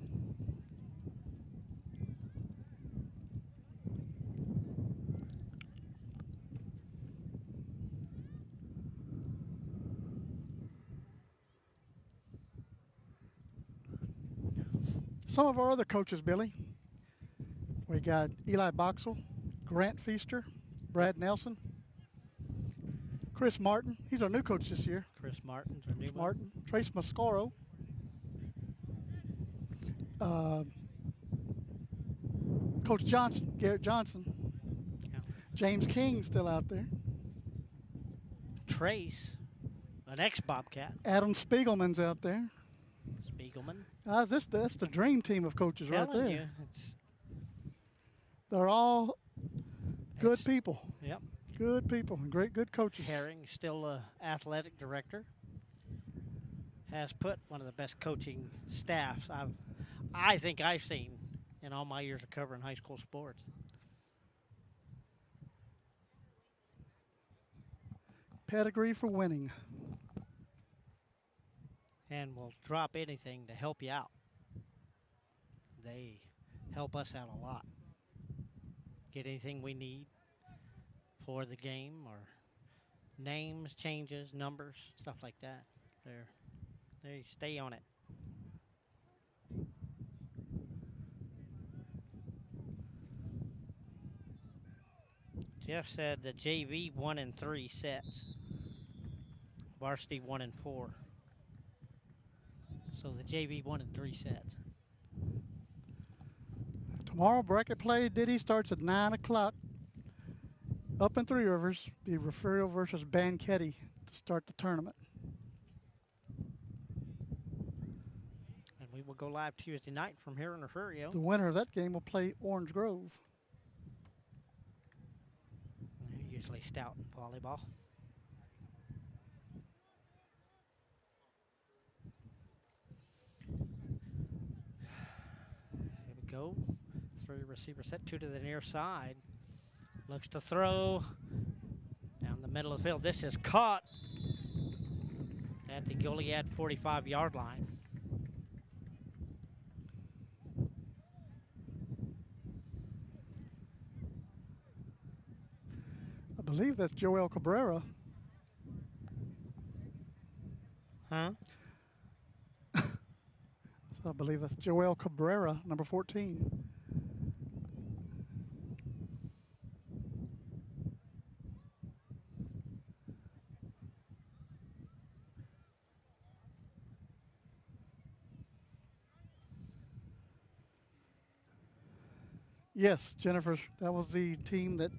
Some of our other coaches, Billy. We got Eli Boxell, Grant Feaster, Brad Nelson, Chris Martin. He's our new coach this year. Chris Martin's our new Chris one. Martin, Trace Mascaro. Coach Johnson, Garrett Johnson. Yeah. James King still out there. Trace, an ex-Bobcat. Adam Spiegelman's out there. Spiegelman. That's the dream team of coaches right Telling there. you, it's, They're all good Ex- people. yep. Good people and good coaches. Herring, still a athletic director, has put one of the best coaching staffs I think I've seen in all my years of covering high school sports. Pedigree for winning. And will drop anything to help you out. They help us out a lot. Get anything we need for the game, or names, changes, numbers, stuff like that. They stay on it. Jeff said the JV 1 in 3 sets. Varsity 1 in 4. So the JV 1 in 3 sets. Tomorrow bracket play, Diddy, starts at 9 o'clock. Up in Three Rivers, be Refugio versus Banquetti to start the tournament. And we will go live Tuesday night from here in Refugio. The winner of that game will play Orange Grove. They're usually stout in volleyball. Here we go. 3 receiver set, 2 to the near side. Looks to throw down the middle of the field. This is caught at the Goliad 45-yard line. I believe that's Joel Cabrera. Huh? I believe that's Joel Cabrera, number 14. Yes, Jennifer, that was the team that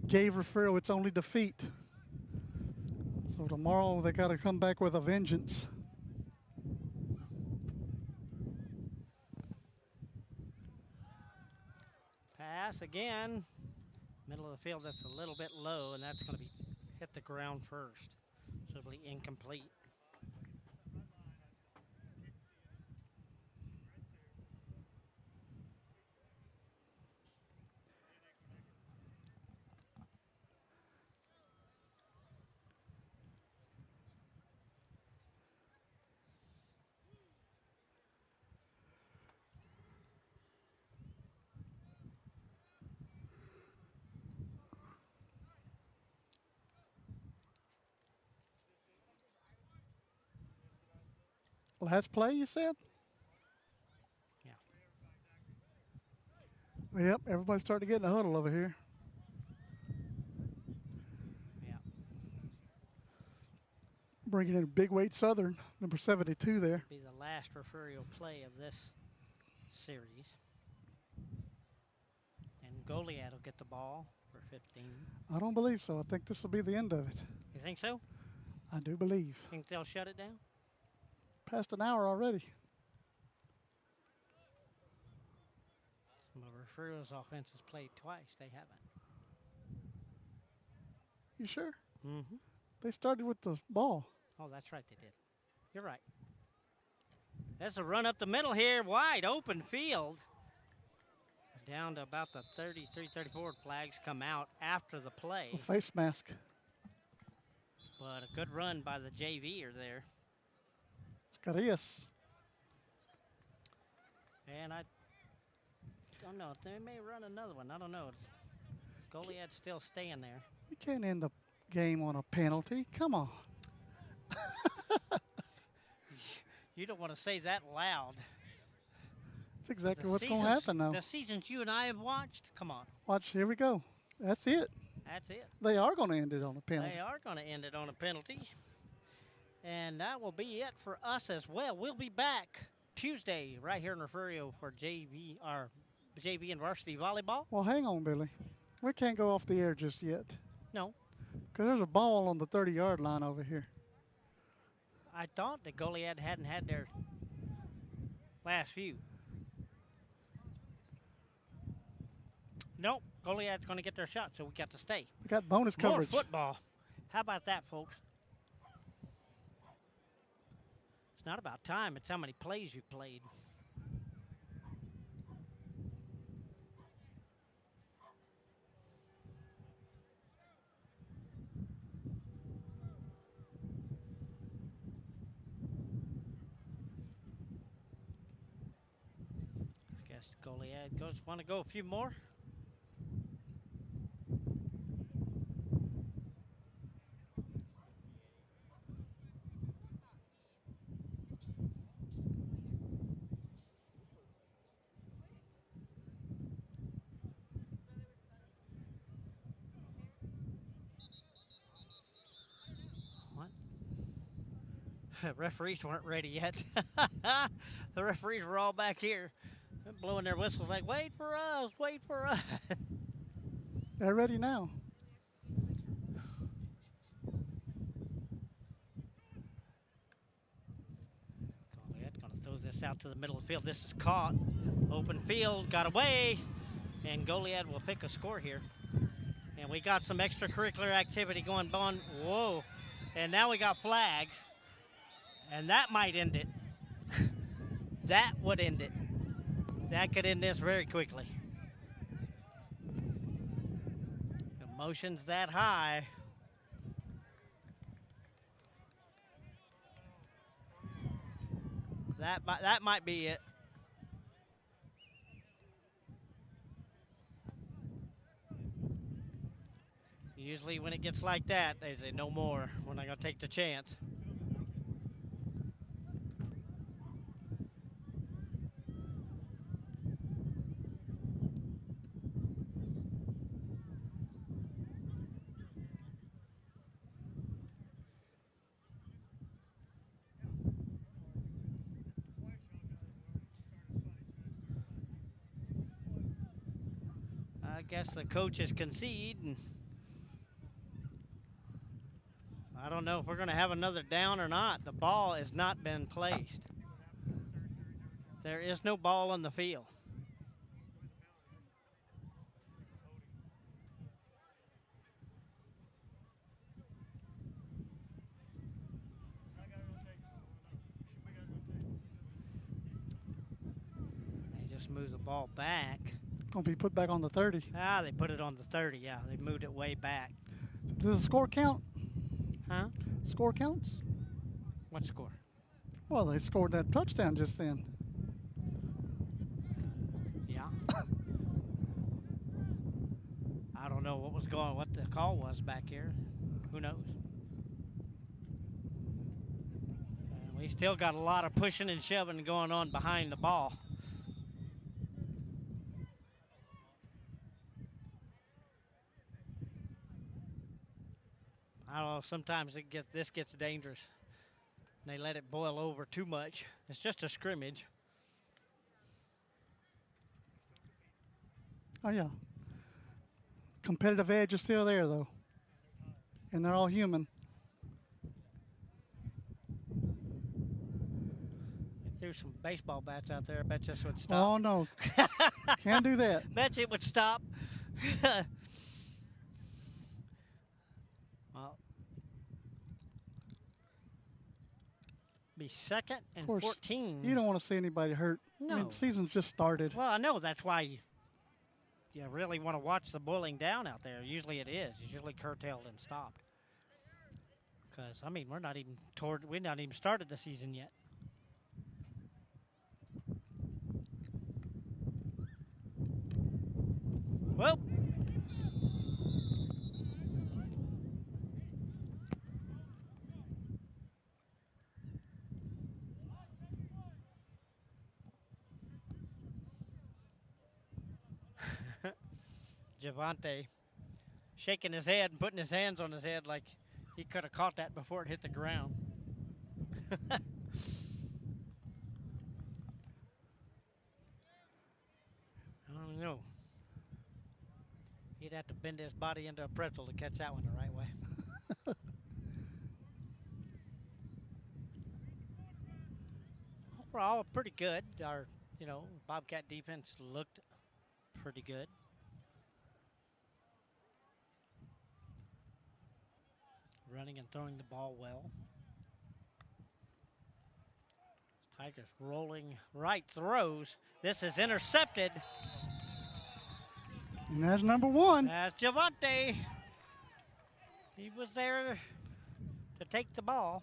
gave Refugio its only defeat. So tomorrow they got to come back with a vengeance. Pass again. Middle of the field, that's a little bit low, and that's going to be hit the ground first. So it'll be incomplete. Last play, you said? Yeah. Yep, everybody's starting to get in a huddle over here. Yeah. Bringing in Big Weight Southern, number 72 there. Be the last Refugio play of this series. And Goliad will get the ball for 15. I don't believe so. I think this will be the end of it. You think so? I do believe. Think they'll shut it down? Past an hour already. Some of Refugio's offenses played twice. They haven't. You sure? Mm-hmm. They started with the ball. Oh, that's right, they did. You're right. That's a run up the middle here. Wide open field. Down to about the 33, 34. Flags come out after the play. A face mask. But a good run by the JVer there. Scarias. And I don't know. They may run another one. I don't know. Goliad's still staying there. You can't end the game on a penalty. Come on. You don't want to say that loud. That's exactly The what's going to seasons- happen now. The seasons you and I have watched. Come on. Watch, here we go. That's it. That's it. They are going to end it on a penalty. They are going to end it on a penalty. And that will be it for us as well. We'll be back Tuesday right here in Refugio for JV and varsity volleyball. Well, hang on, Billy. We can't go off the air just yet. No, Because there's a ball on the 30-yard line over here. I thought that Goliad hadn't had their last few. Nope, Goliad's going to get their shot, so we got to stay. We got bonus More coverage. football. How about that, folks? It's not about time. It's how many plays you played. I guess Goliad want to go a few more. Referees weren't ready yet. The referees were all back here blowing their whistles like, wait for us, wait for us. They're ready now. Goliad going to throw this out to the middle of the field. This is caught. Open field, got away. And Goliad will pick a score here. And we got some extracurricular activity going on. Whoa. And now we got flags. And that might end it. That would end it. That could end this very quickly. Emotions that high. That might be it. Usually when it gets like that, they say no more. We're not going to take the chance. I guess the coaches concede, and I don't know if we're going to have another down or not. The ball has not been placed. There is no ball on the field. They just moved the ball back. Going to be put back on the 30. Ah, they put it on the 30, yeah. They moved it way back. Does the score count? Huh? Score counts? What score? Well, they scored that touchdown just then. Yeah. I don't know what the call was back here. Who knows? still got a lot of pushing and shoving going on behind the ball. I don't know, sometimes this gets dangerous. They let it boil over too much. It's just a scrimmage. Oh, yeah. Competitive edge is still there, though. And they're all human. They threw some baseball bats out there. I bet this would stop. Oh, no. Can't do that. Bet you it would stop. Well, be second and Of course, 14. you don't want to see anybody hurt. I mean, No. the season's just started. Well, I know that's why you really want to watch the boiling down out there. Usually it is. It's usually curtailed and stopped. Because, I mean, we're not even started the season yet. Well. Javante shaking his head and putting his hands on his head like he could have caught that before it hit the ground. I don't know. He'd have to bend his body into a pretzel to catch that one the right way. Overall, pretty good. Our, Bobcat defense looked pretty good. Running and throwing the ball well. Tigers rolling right throws. This is intercepted. And that's number 1. That's Javante. He was there to take the ball.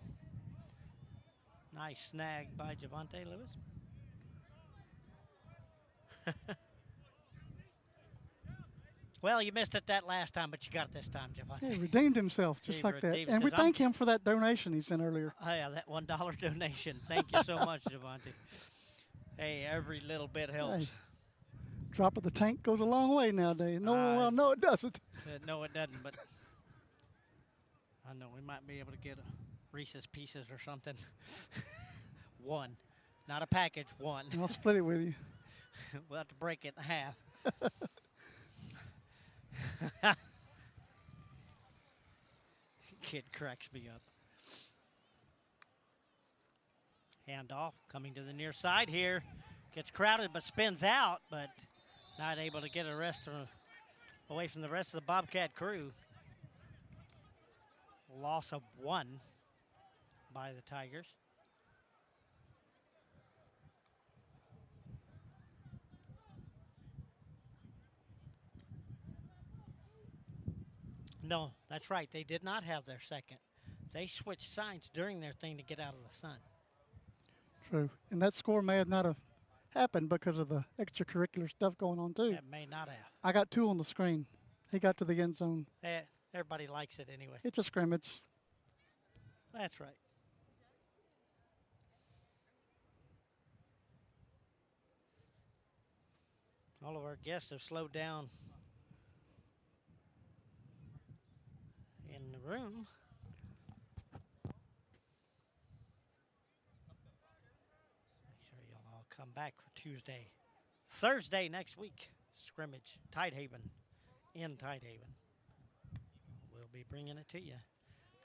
Nice snag by Javante Lewis. Well, you missed it that last time, but you got it this time, Javante. He redeemed himself just like that. And we thank him for that donation he sent earlier. Oh, yeah, that $1 donation. Thank you so much, Javante. Hey, every little bit helps. Hey, drop of the tank goes a long way nowadays. No, it doesn't. No, it doesn't, but I know we might be able to get a Reese's Pieces or something. One. Not a package, one. I'll split it with you. We'll have to break it in half. Kid cracks me up. Handoff coming to the near side here. Gets crowded but spins out, but not able to get away from the rest of the Bobcat crew. Loss of 1 by the Tigers. No, that's right. They did not have their second. They switched signs during their thing to get out of the sun. True. And that score may not have happened because of the extracurricular stuff going on, too. It may not have. I got 2 on the screen. He got to the end zone. Everybody likes it anyway. It's a scrimmage. That's right. All of our guests have slowed down in the room. Make sure y'all all come back for Thursday next week. Scrimmage, Tidehaven, in Tidehaven. We'll be bringing it to you.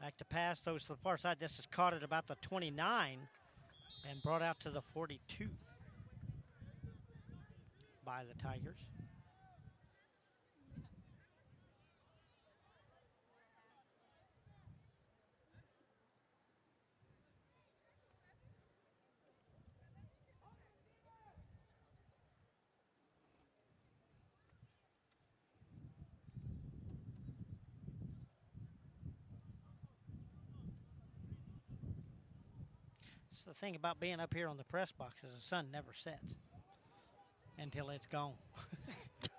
Back to pass, those to the far side. This is caught at about the 29 and brought out to the 42 by the Tigers. It's the thing about being up here on the press box is the sun never sets until it's gone. So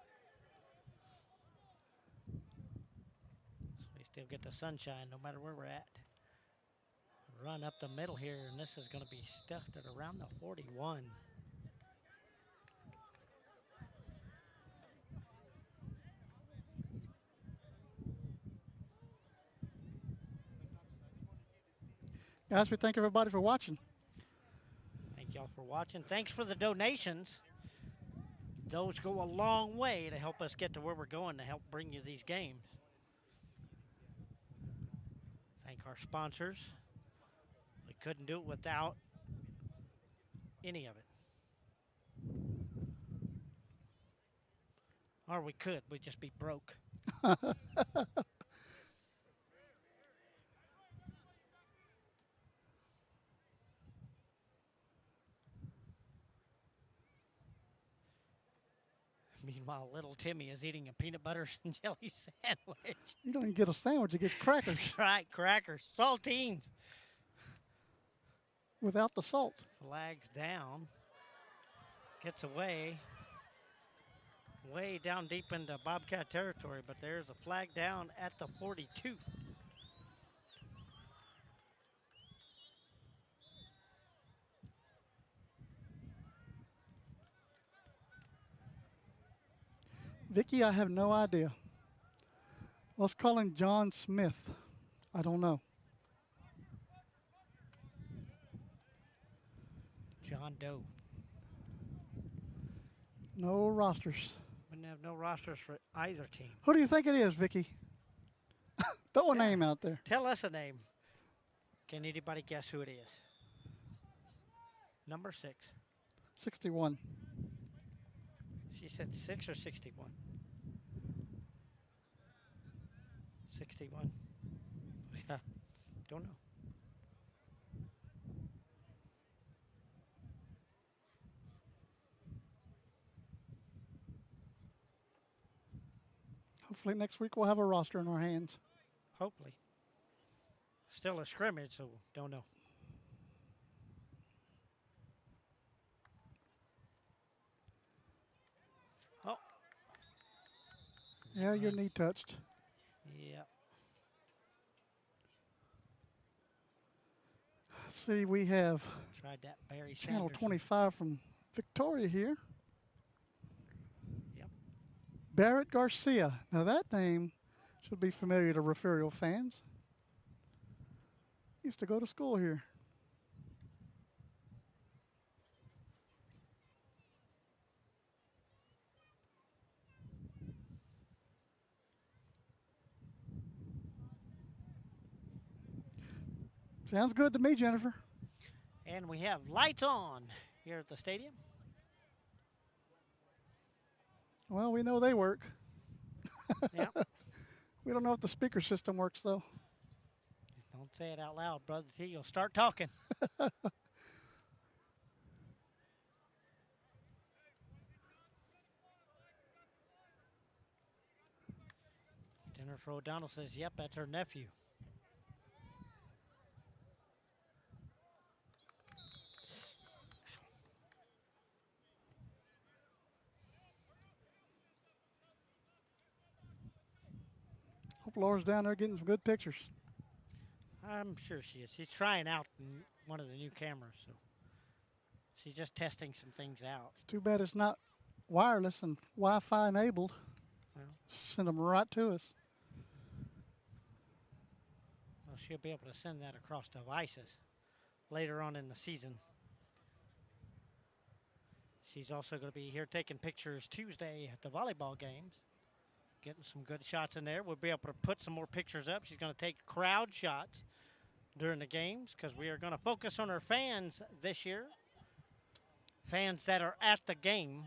we still get the sunshine no matter where we're at. Run up the middle here, and this is going to be stuffed at around the 41. Guys, we thank everybody for watching. Thank y'all for watching. Thanks for the donations. Those go a long way to help us get to where we're going to help bring you these games. Thank our sponsors. We couldn't do it without any of it. Or we could, we'd just be broke. Meanwhile, little Timmy is eating a peanut butter and jelly sandwich. You don't even get a sandwich, you get crackers. That's right, crackers, saltines. Without the salt. Flags down. Gets away. Way down deep into Bobcat territory, but there's a flag down at the 42. Vicky, I have no idea. Let's call him John Smith. I don't know. John Doe. No rosters. Wouldn't have no rosters for either team. Who do you think it is, Vicky? Throw a name out there. Tell us a name. Can anybody guess who it is? Number 6. 61. She said 6 or 61? 61. Yeah, don't know. Hopefully next week we'll have a roster in our hands. Hopefully. Still a scrimmage, so don't know. Oh. Yeah, your knee touched. Yeah. See, we have Tried that Barry Channel Sanders. 25 from Victoria here. Yep. Barrett Garcia. Now that name should be familiar to Refugio fans. Used to go to school here. Sounds good to me, Jennifer. And we have lights on here at the stadium. Well, we know they work. Yeah. We don't know if the speaker system works, though. Don't say it out loud, Brother T. You'll start talking. Jennifer O'Donnell says, yep, that's her nephew. Hope Laura's down there getting some good pictures. I'm sure she is. She's trying out one of the new cameras, so she's just testing some things out. It's too bad it's not wireless and Wi-Fi enabled. Well, Send them right to us. well, she'll be able to send that across devices later on in the season. She's also going to be here taking pictures Tuesday at the volleyball games. Getting some good shots in there. We'll be able to put some more pictures up. She's going to take crowd shots during the games because we are going to focus on our fans this year. Fans that are at the game.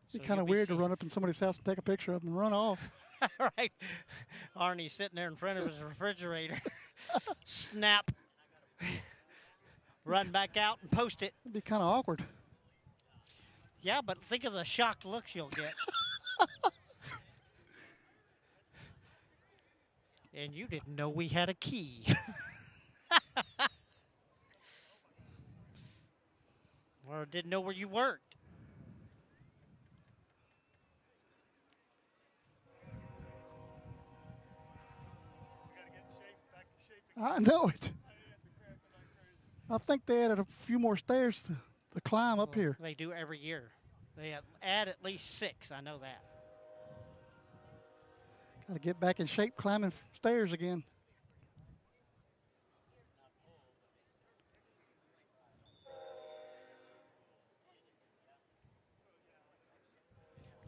It'd be kind of weird to run up in somebody's house and take a picture of them and run off. Right. Arnie's sitting there in front of his refrigerator. Snap. Run back out and post it. It'd be kind of awkward. Yeah, but think of the shocked looks you'll get. And you didn't know we had a key. Or didn't know where you worked. I know it. I think they added a few more stairs to climb up here. They do every year. They add at least 6. I know that. Got to get back in shape climbing stairs again.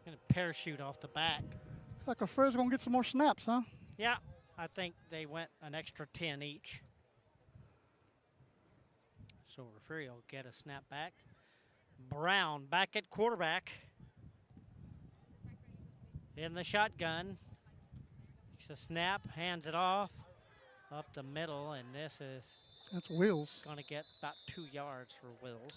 Gonna parachute off the back. Looks like our Fred's going to get some more snaps, huh? Yeah, I think they went an extra 10 each. So Refugio will get a snap back. Brown back at quarterback. In the shotgun. Takes a snap, hands it off. Up the middle, and this is That's Wills. going to get about 2 yards for Wills.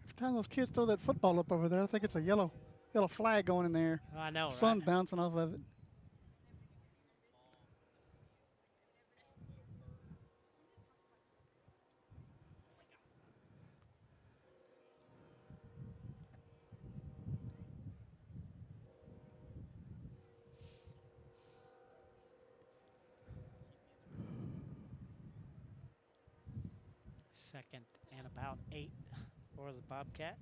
Every time those kids throw that football up over there, I think it's a yellow flag going in there. I know, Sun right? bouncing off of it. Second and about 8 for the Bobcats.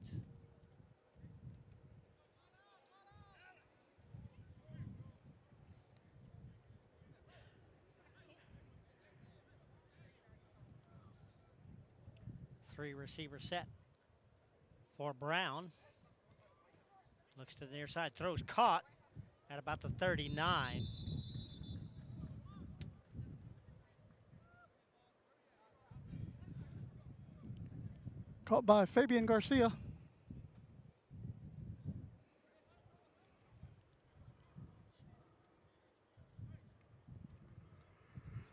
Three receiver set for Brown. Looks to the near side, throws caught at about the 39. Caught by Fabian Garcia.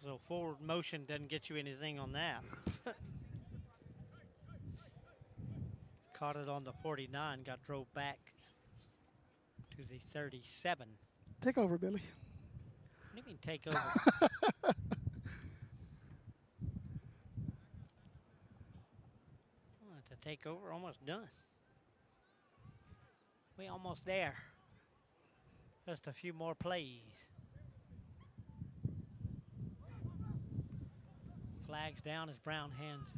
So forward motion doesn't get you anything on that. Caught it on the 49, got drove back to the 37. Take over, Billy. What do you mean take over? To take over, almost done. We almost there. Just a few more plays. Flags down as Brown hands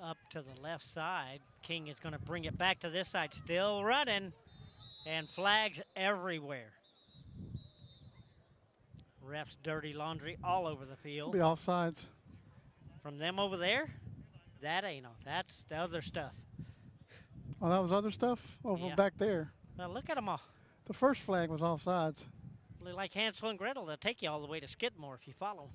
up to the left side. King is going to bring it back to this side, still running, and flags everywhere. Refs dirty laundry all over the field. Be offsides. From them over there, that ain't no. That's the other stuff. Oh, that was other stuff over Yeah. back there. Now look at them all. The first flag was offsides. They're like Hansel and Gretel. They'll take you all the way to Skidmore if you follow.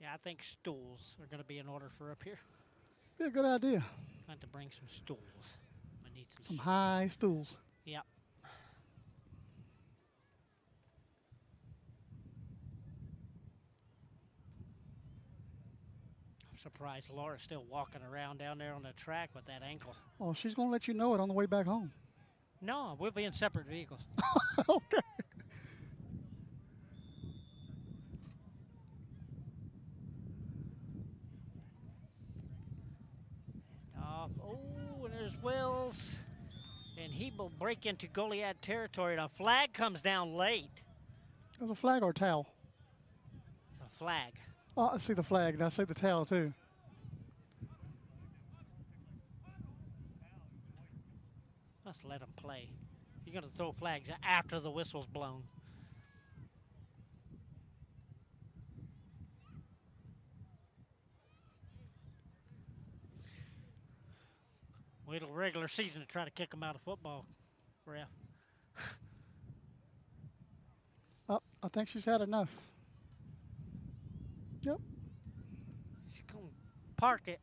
Yeah, I think stools are going to be in order for up here. Be a good idea. I have to bring some stools. I need Some high stools. Yep. I'm surprised Laura's still walking around down there on the track with that ankle. Oh, she's going to let you know it on the way back home. No, we'll be in separate vehicles. Okay. Oh, and there's Wills. And he will break into Goliad territory. And a flag comes down late. It was a flag or a towel? It's a flag. Oh, I see the flag, and I see the towel, too. Let's let him play. You're going to throw flags after the whistle's blown. Wait till regular season to try to kick him out of football, ref. Oh, I think she's had enough. Yep. She's going to park it.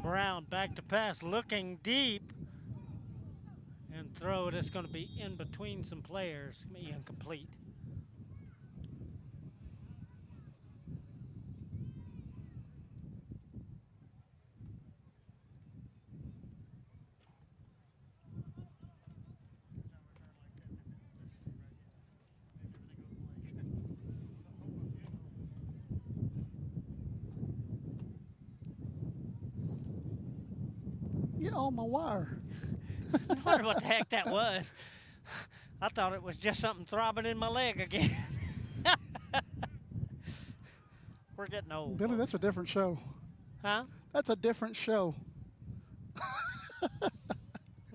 Brown back to pass, looking deep, and throw that's going to be in between some players. It's going to be incomplete. Get on my wire. I wonder what the heck that was. I thought it was just something throbbing in my leg again. We're getting old. Billy, folks. that's a different show. Huh? That's a different show. Well,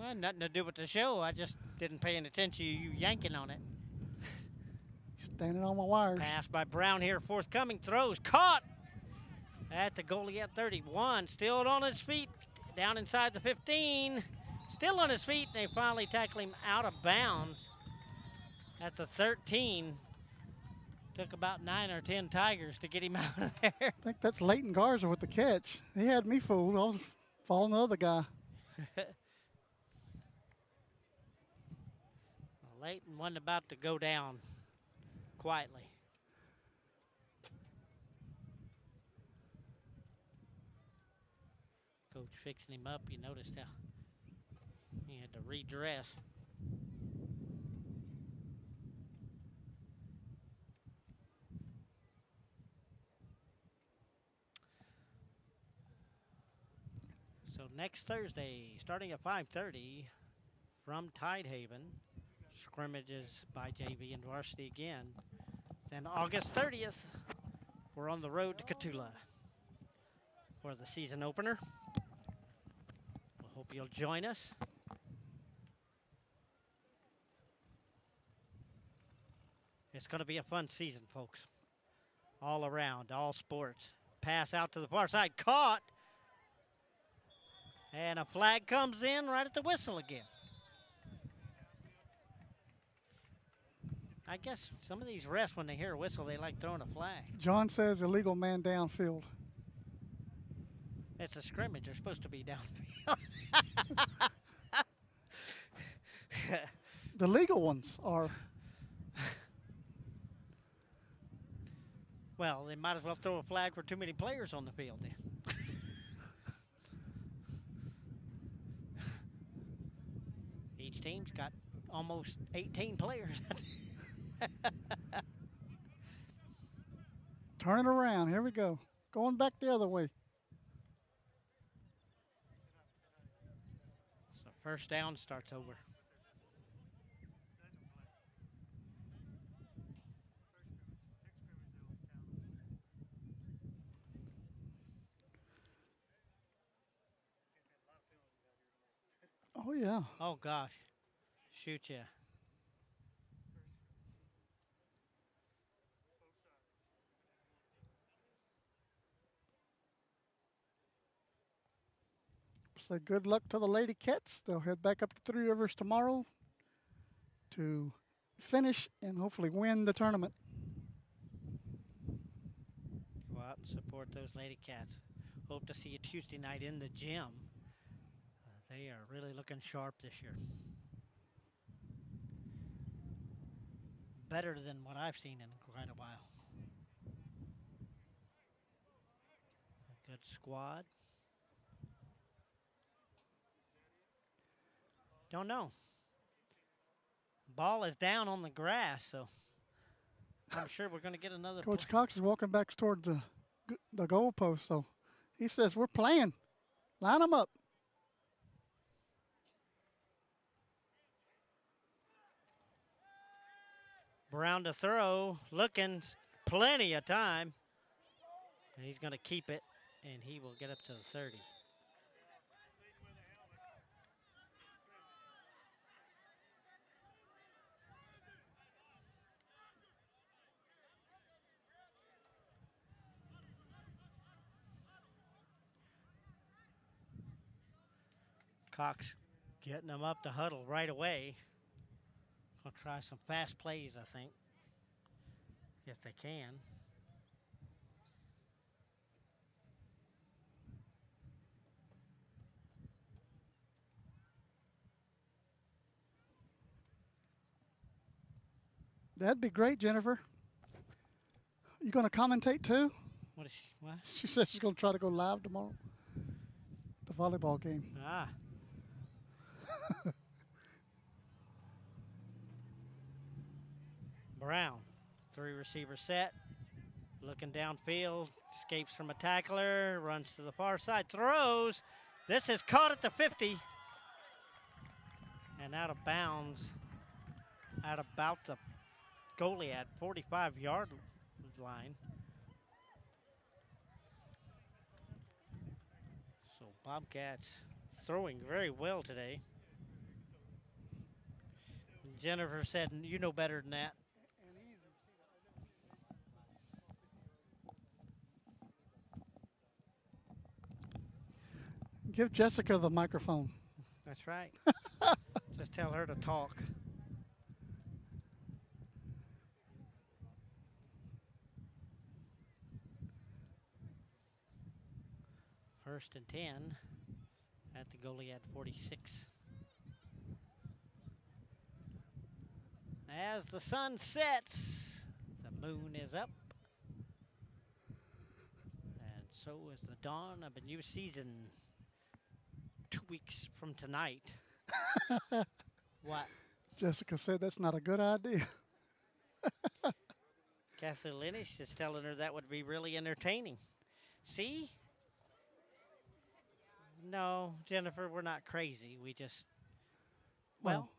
had nothing to do with the show. I just didn't pay any attention to you yanking on it. Standing on my wires. Pass by Brown here, forthcoming. Throws. Caught at the Goliad 31. Still on his feet. Down inside the 15. Still on his feet. They finally tackle him out of bounds at the 13. Took about 9 or 10 Tigers to get him out of there. I think that's Leighton Garza with the catch. He had me fooled. I was following the other guy. Leighton wasn't about to go down quietly. Coach fixing him up. You noticed how he had to redress. So next Thursday, starting at 5:30 from Tidehaven, scrimmages by JV and Varsity again. Then August 30th, we're on the road to Cotulla for the season opener. We hope you'll join us. It's going to be a fun season, folks. All around, all sports. Pass out to the far side, caught. And a flag comes in right at the whistle again. I guess some of these refs, when they hear a whistle, they like throwing a flag. John says illegal man downfield. It's a scrimmage. They're supposed to be downfield. The legal ones are. Well, they might as well throw a flag for too many players on the field then. Each team's got almost 18 players. Turn it around. Here we go. Going back the other way. So first down starts over. Oh, yeah. Oh, gosh. Shoot ya. Say good luck to the Lady Cats. They'll head back up to Three Rivers tomorrow to finish and hopefully win the tournament. Go out and support those Lady Cats. Hope to see you Tuesday night in the gym. They are really looking sharp this year. Better than what I've seen in quite a while. A good squad. Don't know. Ball is down on the grass, so I'm sure we're going to get another. Coach Cox is walking back towards the goal post, so he says, we're playing. Line them up. Brown to throw, looking, plenty of time. And he's going to keep it, and he will get up to the 30. Cox getting them up the huddle right away. Gonna try some fast plays, I think, if they can. That'd be great, Jennifer. You going to commentate too? What is she? What? She says she's going to try to go live tomorrow. The volleyball game. Ah. Brown, 3-receiver set, looking downfield, escapes from a tackler, runs to the far side, throws. This is caught at the 50 and out of bounds at about the Goliad 45-yard line. So Bobcats throwing very well today. Jennifer said, "You know better than that." Give Jessica the microphone. That's right. Just tell her to talk. First and 10 at the Goliad 46. As the sun sets, the moon is up. And so is the dawn of a new season. 2 weeks from tonight. What? Jessica said that's not a good idea. Kathy Linish is telling her that would be really entertaining. See? No, Jennifer, we're not crazy. We just, well,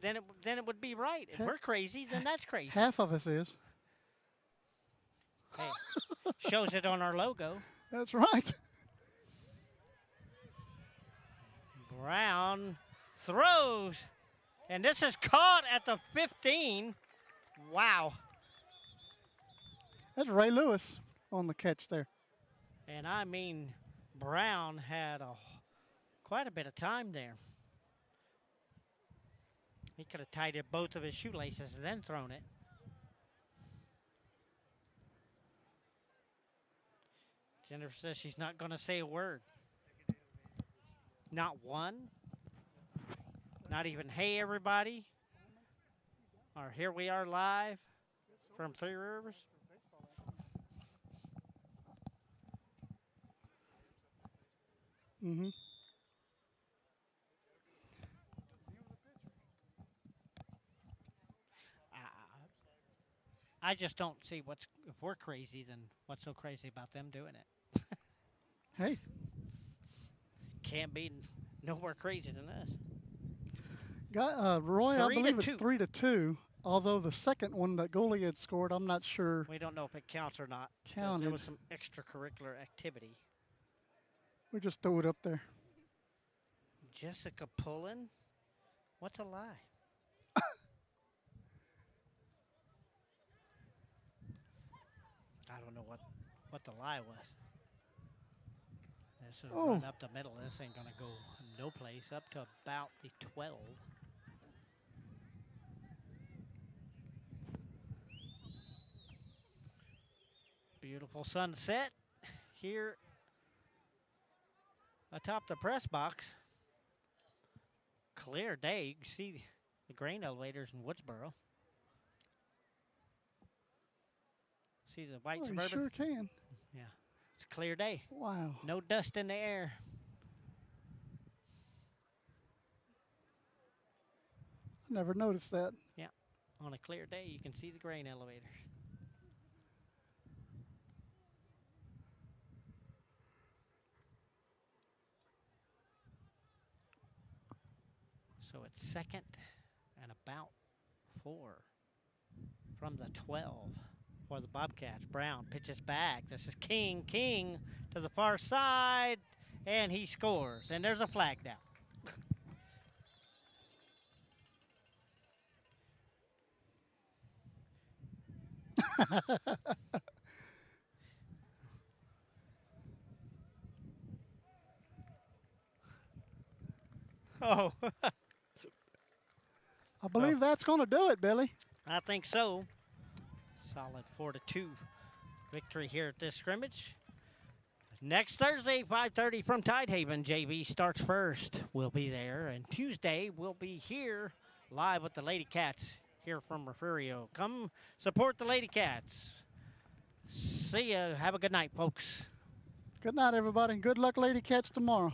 then it would be right. If we're crazy, then that's crazy. Half of us is. Hey, shows it on our logo. That's right. Brown throws, and this is caught at the 15. Wow. That's Ray Lewis on the catch there. And I mean, Brown had quite a bit of time there. He could have tied up both of his shoelaces and then thrown it. Jennifer says she's not going to say a word. Not one. Not even, hey, everybody. Or here we are live from Three Rivers. Mm-hmm. I just don't see if we're crazy, then what's so crazy about them doing it? Hey. Can't be no more crazy than us. Roy, I believe it's 3-2. 3-2. Although the second one that Goliad scored, I'm not sure. We don't know if it counts or not. Counted. There was some extracurricular activity. We just threw it up there. Jessica Pullen? What's a lie? I don't know what the lie was. This is run up the middle. This ain't going to go no place. Up to about the 12. Beautiful sunset here atop the press box. Clear day. You can see the grain elevators in Woodsboro. See the white Suburban? You sure can. Yeah. It's a clear day. Wow. No dust in the air. I never noticed that. Yeah. On a clear day, you can see the grain elevators. So it's second and about 4 from the 12 for the Bobcats. Brown pitches back. This is King to the far side, and he scores. And there's a flag down. Oh. I believe that's going to do it, Billy. I think so. Solid 4-2 victory here at this scrimmage. Next Thursday, 5:30 from Tidehaven, JV starts first. We'll be there. And Tuesday, we'll be here live with the Lady Cats here from Refugio. Come support the Lady Cats. See ya. Have a good night, folks. Good night, everybody. Good luck, Lady Cats, tomorrow.